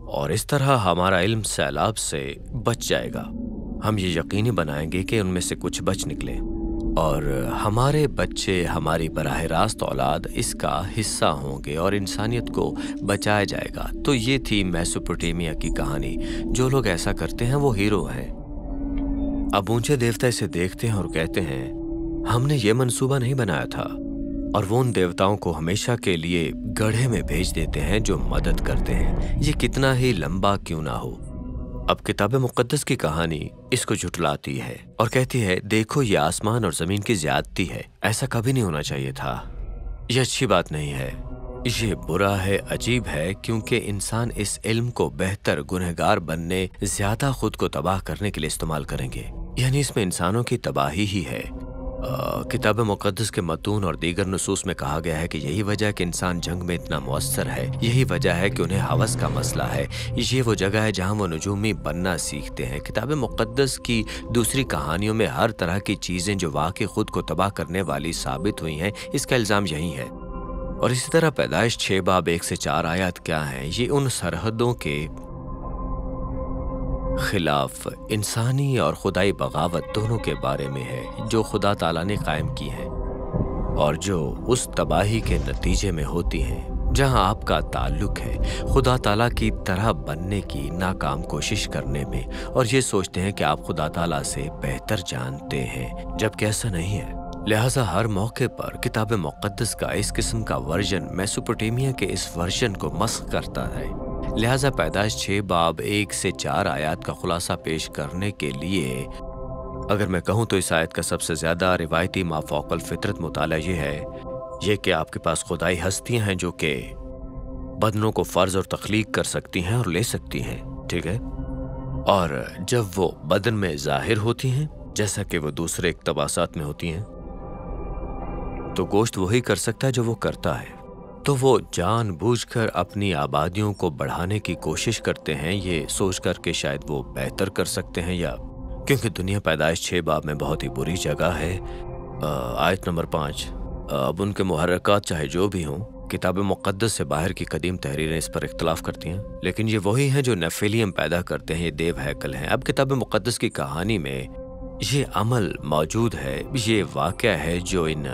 اور اس طرح ہمارا علم سیلاب سے بچ جائے گا۔ ہم یہ یقینی بنائیں گے کہ ان میں سے کچھ بچ نکلیں، اور ہمارے بچے، ہماری براہ راست اولاد اس کا حصہ ہوں گے، اور انسانیت کو بچایا جائے گا۔ تو یہ تھی میسوپوٹیمیا کی کہانی۔ جو لوگ ایسا کرتے ہیں وہ ہیرو ہیں۔ اب اونچے دیوتا اسے دیکھتے ہیں اور کہتے ہیں ہم نے یہ منصوبہ نہیں بنایا تھا، اور وہ ان دیوتاؤں کو ہمیشہ کے لیے گڑھے میں بھیج دیتے ہیں جو مدد کرتے ہیں، یہ کتنا ہی لمبا کیوں نہ ہو۔ اب کتاب مقدس کی کہانی اس کو جھٹلاتی ہے اور کہتی ہے دیکھو یہ آسمان اور زمین کی زیادتی ہے، ایسا کبھی نہیں ہونا چاہیے تھا، یہ اچھی بات نہیں ہے، یہ برا ہے، عجیب ہے، کیونکہ انسان اس علم کو بہتر گنہگار بننے، زیادہ خود کو تباہ کرنے کے لیے استعمال کریں گے، یعنی اس میں انسانوں کی تباہی ہی ہے۔ کتاب مقدس کے متون اور دیگر نصوص میں کہا گیا ہے کہ یہی وجہ ہے کہ انسان جنگ میں اتنا مؤثر ہے، یہی وجہ ہے کہ انہیں ہوس کا مسئلہ ہے، یہ وہ جگہ ہے جہاں وہ نجومی بننا سیکھتے ہیں۔ کتاب مقدس کی دوسری کہانیوں میں ہر طرح کی چیزیں جو واقعی خود کو تباہ کرنے والی ثابت ہوئی ہیں، اس کا الزام یہی ہے، اور اسی طرح پیدائش 6 باب 1 سے 4 آیات کیا ہیں؟ یہ ان سرحدوں کے خلاف انسانی اور خدائی بغاوت دونوں کے بارے میں ہے جو خدا تعالیٰ نے قائم کی ہیں اور جو اس تباہی کے نتیجے میں ہوتی ہیں جہاں آپ کا تعلق ہے خدا تعالیٰ کی طرح بننے کی ناکام کوشش کرنے میں، اور یہ سوچتے ہیں کہ آپ خدا تعالیٰ سے بہتر جانتے ہیں، جبکہ ایسا نہیں ہے۔ لہٰذا ہر موقع پر کتاب مقدس کا اس قسم کا ورژن میسوپوٹیمیا کے اس ورژن کو مسخ کرتا ہے۔ لہٰذا پیدائش 6 باب 1 سے 4 آیات کا خلاصہ پیش کرنے کے لیے اگر میں کہوں تو اس آیت کا سب سے زیادہ روایتی مافوق الفطرت مطالعہ یہ کہ آپ کے پاس خدائی ہستیاں ہیں جو کہ بدنوں کو فرض اور تخلیق کر سکتی ہیں اور لے سکتی ہیں، ٹھیک ہے؟ اور جب وہ بدن میں ظاہر ہوتی ہیں جیسا کہ وہ دوسرے اقتباسات میں ہوتی ہیں تو گوشت وہی کر سکتا ہے جو وہ کرتا ہے، تو وہ جان بوجھ کر اپنی آبادیوں کو بڑھانے کی کوشش کرتے ہیں یہ سوچ کر کہ شاید وہ بہتر کر سکتے ہیں، یا کیونکہ دنیا پیدائش 6 باب میں بہت ہی بری جگہ ہے۔ آیت نمبر 5، اب ان کے محرکات چاہے جو بھی ہوں، کتاب مقدس سے باہر کی قدیم تحریریں اس پر اختلاف کرتی ہیں، لیکن یہ وہی ہیں جو نیفیلیم پیدا کرتے ہیں، یہ دیو ہیکل ہیں۔ اب کتاب مقدس کی کہانی میں یہ عمل موجود ہے، یہ واقعہ ہے جو ان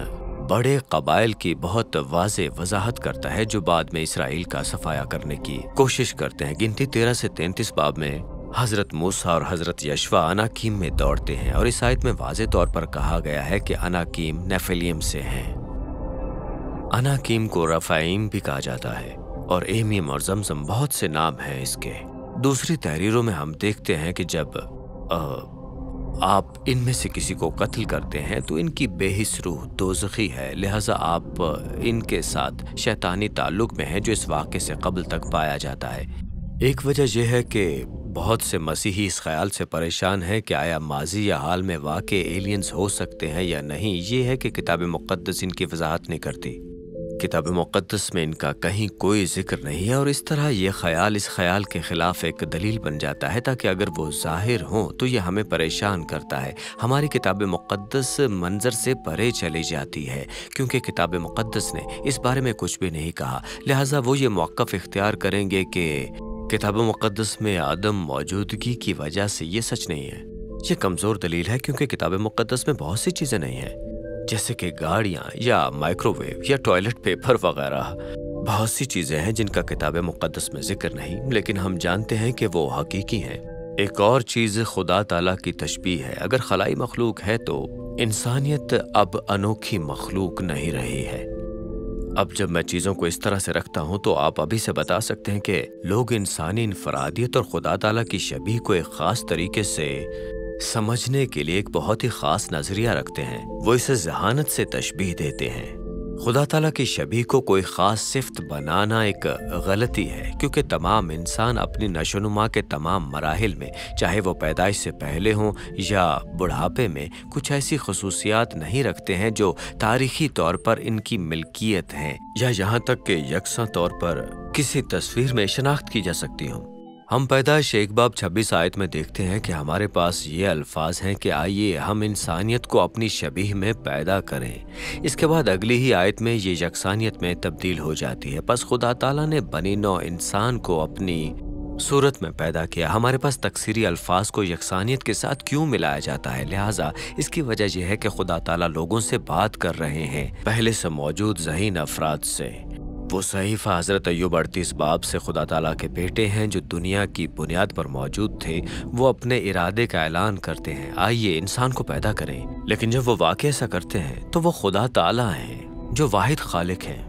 بڑے قبائل کی بہت واضح وضاحت کرتا ہے جو بعد میں اسرائیل کا صفایا کرنے کی کوشش کرتے ہیں۔ گنتی 13 سے 33 باب میں حضرت موسیٰ اور حضرت یشوع اناکیم میں دوڑتے ہیں، اور اس آیت میں واضح طور پر کہا گیا ہے کہ اناکیم نیفیلیم سے ہیں۔ اناکیم کو رفائیم بھی کہا جاتا ہے، اور ایمیم اور زمزم بہت سے نام ہیں اس کے۔ دوسری تحریروں میں ہم دیکھتے ہیں کہ جب آپ ان میں سے کسی کو قتل کرتے ہیں تو ان کی بے حس روح دوزخی ہے، لہٰذا آپ ان کے ساتھ شیطانی تعلق میں ہیں جو اس واقعے سے قبل تک پایا جاتا ہے۔ ایک وجہ یہ ہے کہ بہت سے مسیحی اس خیال سے پریشان ہیں کہ آیا ماضی یا حال میں واقع ایلینز ہو سکتے ہیں یا نہیں۔ یہ ہے کہ کتاب مقدس ان کی وضاحت نہیں کرتی، کتاب مقدس میں ان کا کہیں کوئی ذکر نہیں ہے، اور اس طرح یہ خیال اس خیال کے خلاف ایک دلیل بن جاتا ہے تاکہ اگر وہ ظاہر ہوں تو یہ ہمیں پریشان کرتا ہے۔ ہماری کتاب مقدس منظر سے پرے چلی جاتی ہے کیونکہ کتاب مقدس نے اس بارے میں کچھ بھی نہیں کہا، لہٰذا وہ یہ موقف اختیار کریں گے کہ کتاب مقدس میں عدم موجودگی کی وجہ سے یہ سچ نہیں ہے۔ یہ کمزور دلیل ہے کیونکہ کتاب مقدس میں بہت سی چیزیں نہیں ہیں، جیسے کہ گاڑیاں یا مائکرو ویو یا ٹوائلٹ پیپر وغیرہ۔ بہت سی چیزیں ہیں جن کا کتاب مقدس میں ذکر نہیں، لیکن ہم جانتے ہیں کہ وہ حقیقی ہیں۔ ایک اور چیز خدا تعالیٰ کی تشبیہ ہے۔ اگر خلائی مخلوق ہے تو انسانیت اب انوکھی مخلوق نہیں رہی ہے۔ اب جب میں چیزوں کو اس طرح سے رکھتا ہوں تو آپ ابھی سے بتا سکتے ہیں کہ لوگ انسانی انفرادیت اور خدا تعالیٰ کی شبیہ کو ایک خاص طریقے سے سمجھنے کے لیے ایک بہت ہی خاص نظریہ رکھتے ہیں، وہ اسے ذہانت سے تشبیہ دیتے ہیں۔ خدا تعالیٰ کی شبیہ کو کوئی خاص صفت بنانا ایک غلطی ہے، کیونکہ تمام انسان اپنی نشوونما کے تمام مراحل میں، چاہے وہ پیدائش سے پہلے ہوں یا بڑھاپے میں، کچھ ایسی خصوصیات نہیں رکھتے ہیں جو تاریخی طور پر ان کی ملکیت ہیں یا یہاں تک کہ یکساں طور پر کسی تصویر میں شناخت کی جا سکتی ہوں۔ ہم پیدائش 1 باب 26 آیت میں دیکھتے ہیں کہ ہمارے پاس یہ الفاظ ہیں کہ آئیے ہم انسانیت کو اپنی شبیہ میں پیدا کریں۔ اس کے بعد اگلی ہی آیت میں یہ یکسانیت میں تبدیل ہو جاتی ہے۔ پس خدا تعالیٰ نے بنی نوع انسان کو اپنی صورت میں پیدا کیا۔ ہمارے پاس تکثیری الفاظ کو یکسانیت کے ساتھ کیوں ملایا جاتا ہے؟ لہٰذا اس کی وجہ یہ ہے کہ خدا تعالیٰ لوگوں سے بات کر رہے ہیں، پہلے سے موجود ذہین افراد سے۔ وہ صحیفہ حضرت ایوب 38 باب سے خدا تعالیٰ کے بیٹے ہیں جو دنیا کی بنیاد پر موجود تھے، وہ اپنے ارادے کا اعلان کرتے ہیں، آئیے انسان کو پیدا کریں۔ لیکن جب وہ واقع ایسا کرتے ہیں تو وہ خدا تعالیٰ ہیں جو واحد خالق ہیں۔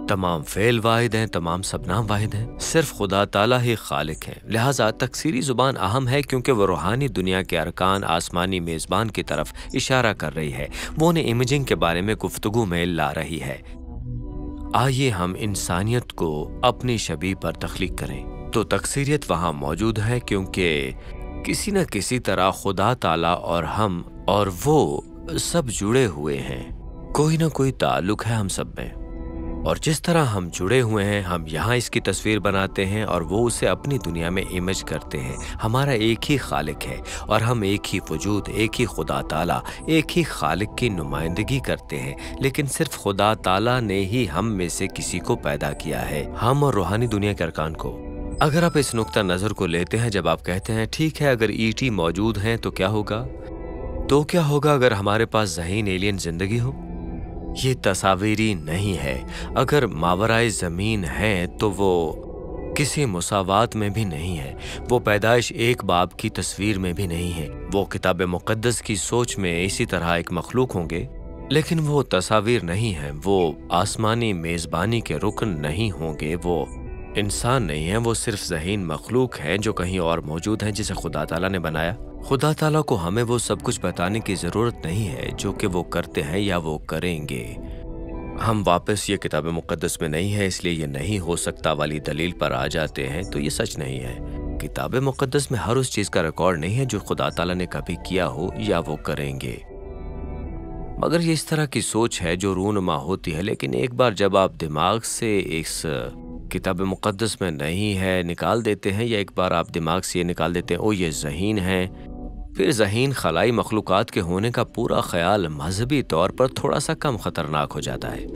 تمام فعل واحد ہیں، تمام سبنام واحد ہیں، صرف خدا تعالیٰ ہی خالق ہیں۔ لہٰذا تکثیری زبان اہم ہے کیونکہ وہ روحانی دنیا کے ارکان آسمانی میزبان کی طرف اشارہ کر رہی ہے، وہ انہیں امیجنگ کے بارے میں گفتگو میں لا رہی ہے۔ آئیے ہم انسانیت کو اپنی شبیہ پر تخلیق کریں، تو تکثیریت وہاں موجود ہے کیونکہ کسی نہ کسی طرح خدا تعالیٰ اور ہم اور وہ سب جڑے ہوئے ہیں، کوئی نہ کوئی تعلق ہے ہم سب میں۔ اور جس طرح ہم جڑے ہوئے ہیں، ہم یہاں اس کی تصویر بناتے ہیں اور وہ اسے اپنی دنیا میں امیج کرتے ہیں۔ ہمارا ایک ہی خالق ہے اور ہم ایک ہی وجود، ایک ہی خدا تعالیٰ، ایک ہی خالق کی نمائندگی کرتے ہیں، لیکن صرف خدا تعالیٰ نے ہی ہم میں سے کسی کو پیدا کیا ہے، ہم اور روحانی دنیا کے ارکان کو۔ اگر آپ اس نقطہ نظر کو لیتے ہیں، جب آپ کہتے ہیں ٹھیک ہے اگر ایٹی موجود ہیں تو کیا ہوگا؟ تو کیا ہوگا اگر ہمارے پاس ذہین ایلین زندگی ہو؟ یہ تصاویری نہیں ہے۔ اگر ماورائے زمین ہے تو وہ کسی مساوات میں بھی نہیں ہے، وہ پیدائش ایک باپ کی تصویر میں بھی نہیں ہے۔ وہ کتاب مقدس کی سوچ میں اسی طرح ایک مخلوق ہوں گے، لیکن وہ تصاویر نہیں ہیں، وہ آسمانی میزبانی کے رکن نہیں ہوں گے، وہ انسان نہیں ہیں، وہ صرف ذہین مخلوق ہیں جو کہیں اور موجود ہیں جسے خدا تعالیٰ نے بنایا۔ خدا تعالیٰ کو ہمیں وہ سب کچھ بتانے کی ضرورت نہیں ہے جو کہ وہ کرتے ہیں یا وہ کریں گے۔ ہم واپس یہ کتاب مقدس میں نہیں ہے اس لیے یہ نہیں ہو سکتا والی دلیل پر آ جاتے ہیں تو یہ سچ نہیں ہے۔ کتاب مقدس میں ہر اس چیز کا ریکارڈ نہیں ہے جو خدا تعالیٰ نے کبھی کیا ہو یا وہ کریں گے، مگر یہ اس طرح کی سوچ ہے جو رونما ہوتی ہے۔ لیکن ایک بار جب آپ دماغ سے اس کتاب مقدس میں نہیں ہے نکال دیتے ہیں، یا ایک بار آپ دماغ سے یہ نکال دیتے ہیں او یہ ذہین ہے، پھر ذہین خلائی مخلوقات کے ہونے کا پورا خیال مذہبی طور پر تھوڑا سا کم خطرناک ہو جاتا ہے۔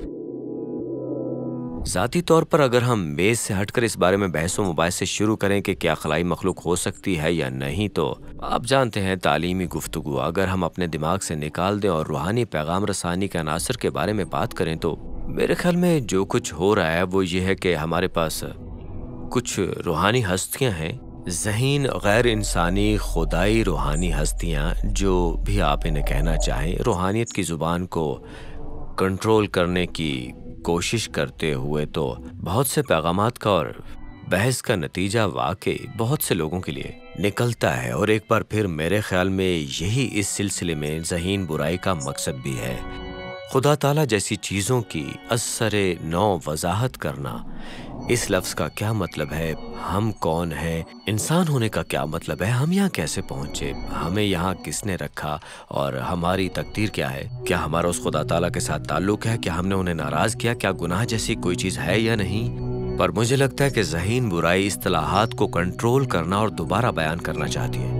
ذاتی طور پر اگر ہم بیس سے ہٹ کر اس بارے میں بحث و مباحثے شروع کریں کہ کیا خلائی مخلوق ہو سکتی ہے یا نہیں، تو آپ جانتے ہیں تعلیمی گفتگو اگر ہم اپنے دماغ سے نکال دیں اور روحانی پیغام رسانی کے عناصر کے بارے میں بات کریں تو میرے خیال میں جو کچھ ہو رہا ہے وہ یہ ہے کہ ہمارے پاس کچھ روحانی ہستیاں ہیں، ذہین غیر انسانی خدائی روحانی ہستیاں، جو بھی آپ انہیں کہنا چاہیں، روحانیت کی زبان کو کنٹرول کرنے کی کوشش کرتے ہوئے تو بہت سے پیغامات کا اور بحث کا نتیجہ واقعی بہت سے لوگوں کے لیے نکلتا ہے۔ اور ایک بار پھر میرے خیال میں یہی اس سلسلے میں ذہین برائی کا مقصد بھی ہے۔ خدا تعالیٰ جیسی چیزوں کی اثر نو وضاحت کرنا، اس لفظ کا کیا مطلب ہے، ہم کون ہیں، انسان ہونے کا کیا مطلب ہے، ہم یہاں کیسے پہنچے، ہمیں یہاں کس نے رکھا اور ہماری تقدیر کیا ہے، کیا ہمارا اس خدا تعالیٰ کے ساتھ تعلق ہے، کیا ہم نے انہیں ناراض کیا، کیا گناہ جیسی کوئی چیز ہے یا نہیں۔ پر مجھے لگتا ہے کہ ذہین برائی اصطلاحات کو کنٹرول کرنا اور دوبارہ بیان کرنا چاہتی ہے۔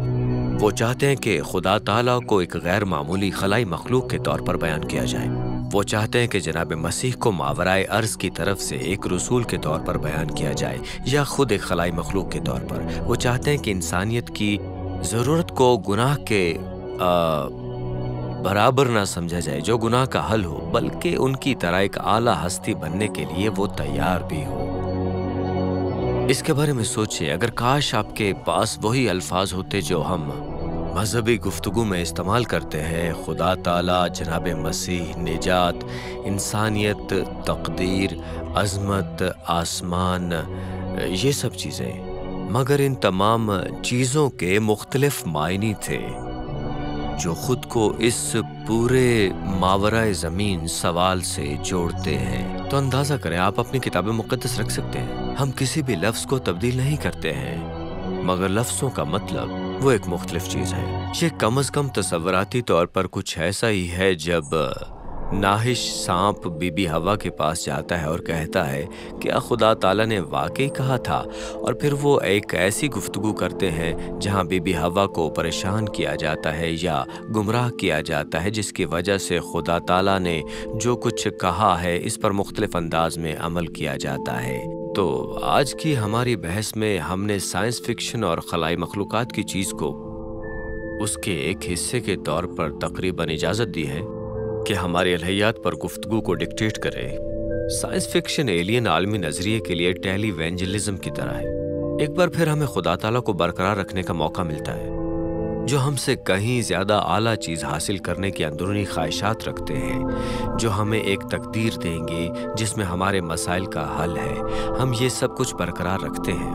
وہ چاہتے ہیں کہ خدا تعالیٰ کو ایک غیر معمولی خلائی مخلوق کے طور پر بیان کیا جائے۔ وہ چاہتے ہیں کہ جناب مسیح کو ماورائے ارض کی طرف سے ایک رسول کے طور پر بیان کیا جائے یا خود ایک خلائی مخلوق کے طور پر۔ وہ چاہتے ہیں کہ انسانیت کی ضرورت کو گناہ کے برابر نہ سمجھا جائے جو گناہ کا حل ہو، بلکہ ان کی طرح ایک اعلیٰ ہستی بننے کے لیے وہ تیار بھی ہو۔ اس کے بارے میں سوچیں، اگر کاش آپ کے پاس وہی الفاظ ہوتے جو ہم مذہبی گفتگو میں استعمال کرتے ہیں، خدا تعالیٰ، جناب مسیح، نجات، انسانیت، تقدیر، عظمت، آسمان، یہ سب چیزیں، مگر ان تمام چیزوں کے مختلف معنی تھے جو خود کو اس پورے ماورائے زمین سوال سے جوڑتے ہیں۔ تو اندازہ کریں، آپ اپنی کتاب مقدس رکھ سکتے ہیں، ہم کسی بھی لفظ کو تبدیل نہیں کرتے ہیں، مگر لفظوں کا مطلب وہ ایک مختلف چیز ہے۔ یہ کم از کم تصوراتی طور پر کچھ ایسا ہی ہے جب ناہش سانپ بی بی ہوا کے پاس جاتا ہے اور کہتا ہے کیا خدا تعالیٰ نے واقعی کہا تھا، اور پھر وہ ایک ایسی گفتگو کرتے ہیں جہاں بی بی ہوا کو پریشان کیا جاتا ہے یا گمراہ کیا جاتا ہے، جس کی وجہ سے خدا تعالیٰ نے جو کچھ کہا ہے اس پر مختلف انداز میں عمل کیا جاتا ہے۔ تو آج کی ہماری بحث میں ہم نے سائنس فکشن اور خلائی مخلوقات کی چیز کو اس کے ایک حصے کے طور پر تقریباً اجازت دی ہے کہ ہمارے الہیات پر گفتگو کو ڈکٹیٹ کرے۔ سائنس فکشن ایلین عالمی نظریے کے لیے ٹیلی وینجلزم کی طرح ہے۔ ایک بار پھر ہمیں خدا تعالیٰ کو برقرار رکھنے کا موقع ملتا ہے، جو ہم سے کہیں زیادہ اعلیٰ چیز حاصل کرنے کی اندرونی خواہشات رکھتے ہیں، جو ہمیں ایک تقدیر دیں گے جس میں ہمارے مسائل کا حل ہے۔ ہم یہ سب کچھ برقرار رکھتے ہیں۔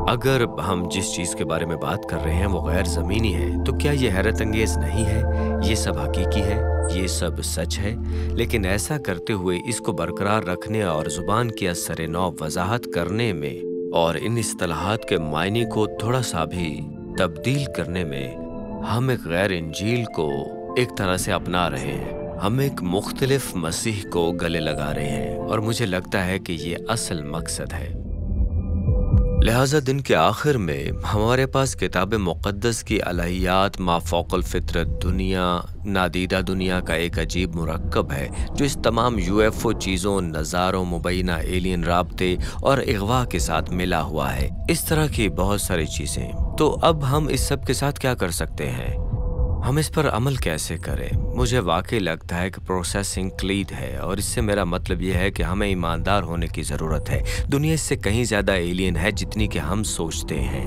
اگر ہم جس چیز کے بارے میں بات کر رہے ہیں وہ غیر زمینی ہے تو کیا یہ حیرت انگیز نہیں ہے؟ یہ سب حقیقی ہے، یہ سب سچ ہے، لیکن ایسا کرتے ہوئے اس کو برقرار رکھنے اور زبان کی اثر نو وضاحت کرنے میں اور ان اصطلاحات کے معنی کو تھوڑا سا بھی تبدیل کرنے میں ہم ایک غیر انجیل کو ایک طرح سے اپنا رہے ہیں۔ ہم ایک مختلف مسیح کو گلے لگا رہے ہیں اور مجھے لگتا ہے کہ یہ اصل مقصد ہے۔ لہٰذا دن کے آخر میں ہمارے پاس کتاب مقدس کی الہیات، ما فوق الفطرت دنیا، نادیدہ دنیا کا ایک عجیب مرکب ہے جو اس تمام UFO چیزوں، نظاروں، مبینہ ایلین رابطے اور اغوا کے ساتھ ملا ہوا ہے۔ اس طرح کی بہت ساری چیزیں۔ تو اب ہم اس سب کے ساتھ کیا کر سکتے ہیں؟ ہم اس پر عمل کیسے کریں؟ مجھے واقعی لگتا ہے کہ پروسیسنگ کلید ہے، اور اس سے میرا مطلب یہ ہے کہ ہمیں ایماندار ہونے کی ضرورت ہے۔ دنیا اس سے کہیں زیادہ ایلین ہے جتنی کہ ہم سوچتے ہیں۔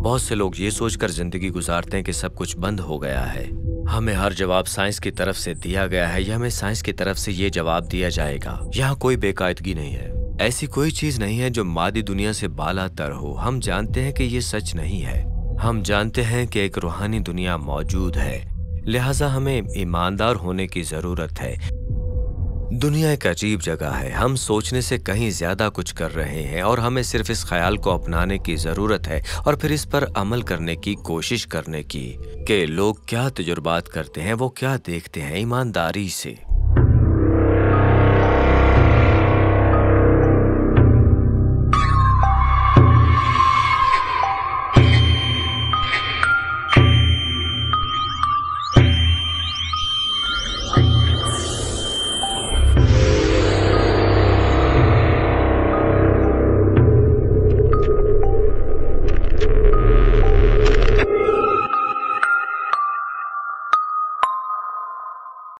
بہت سے لوگ یہ سوچ کر زندگی گزارتے ہیں کہ سب کچھ بند ہو گیا ہے، ہمیں ہر جواب سائنس کی طرف سے دیا گیا ہے، یا ہمیں سائنس کی طرف سے یہ جواب دیا جائے گا۔ یہاں کوئی بے قاعدگی نہیں ہے، ایسی کوئی چیز نہیں ہے جو مادی دنیا سے بالا تر ہو۔ ہم جانتے ہیں کہ یہ سچ نہیں ہے، ہم جانتے ہیں کہ ایک روحانی دنیا موجود ہے، لہٰذا ہمیں ایماندار ہونے کی ضرورت ہے۔ دنیا ایک عجیب جگہ ہے، ہم سوچنے سے کہیں زیادہ کچھ کر رہے ہیں، اور ہمیں صرف اس خیال کو اپنانے کی ضرورت ہے اور پھر اس پر عمل کرنے کی کوشش کرنے کی کہ لوگ کیا تجربات کرتے ہیں، وہ کیا دیکھتے ہیں، ایمانداری سے۔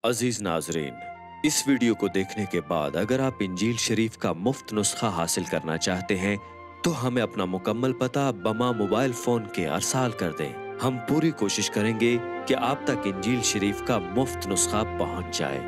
عزیز ناظرین، اس ویڈیو کو دیکھنے کے بعد اگر آپ انجیل شریف کا مفت نسخہ حاصل کرنا چاہتے ہیں تو ہمیں اپنا مکمل پتہ بما موبائل فون کے ارسال کر دیں۔ ہم پوری کوشش کریں گے کہ آپ تک انجیل شریف کا مفت نسخہ پہنچ جائے۔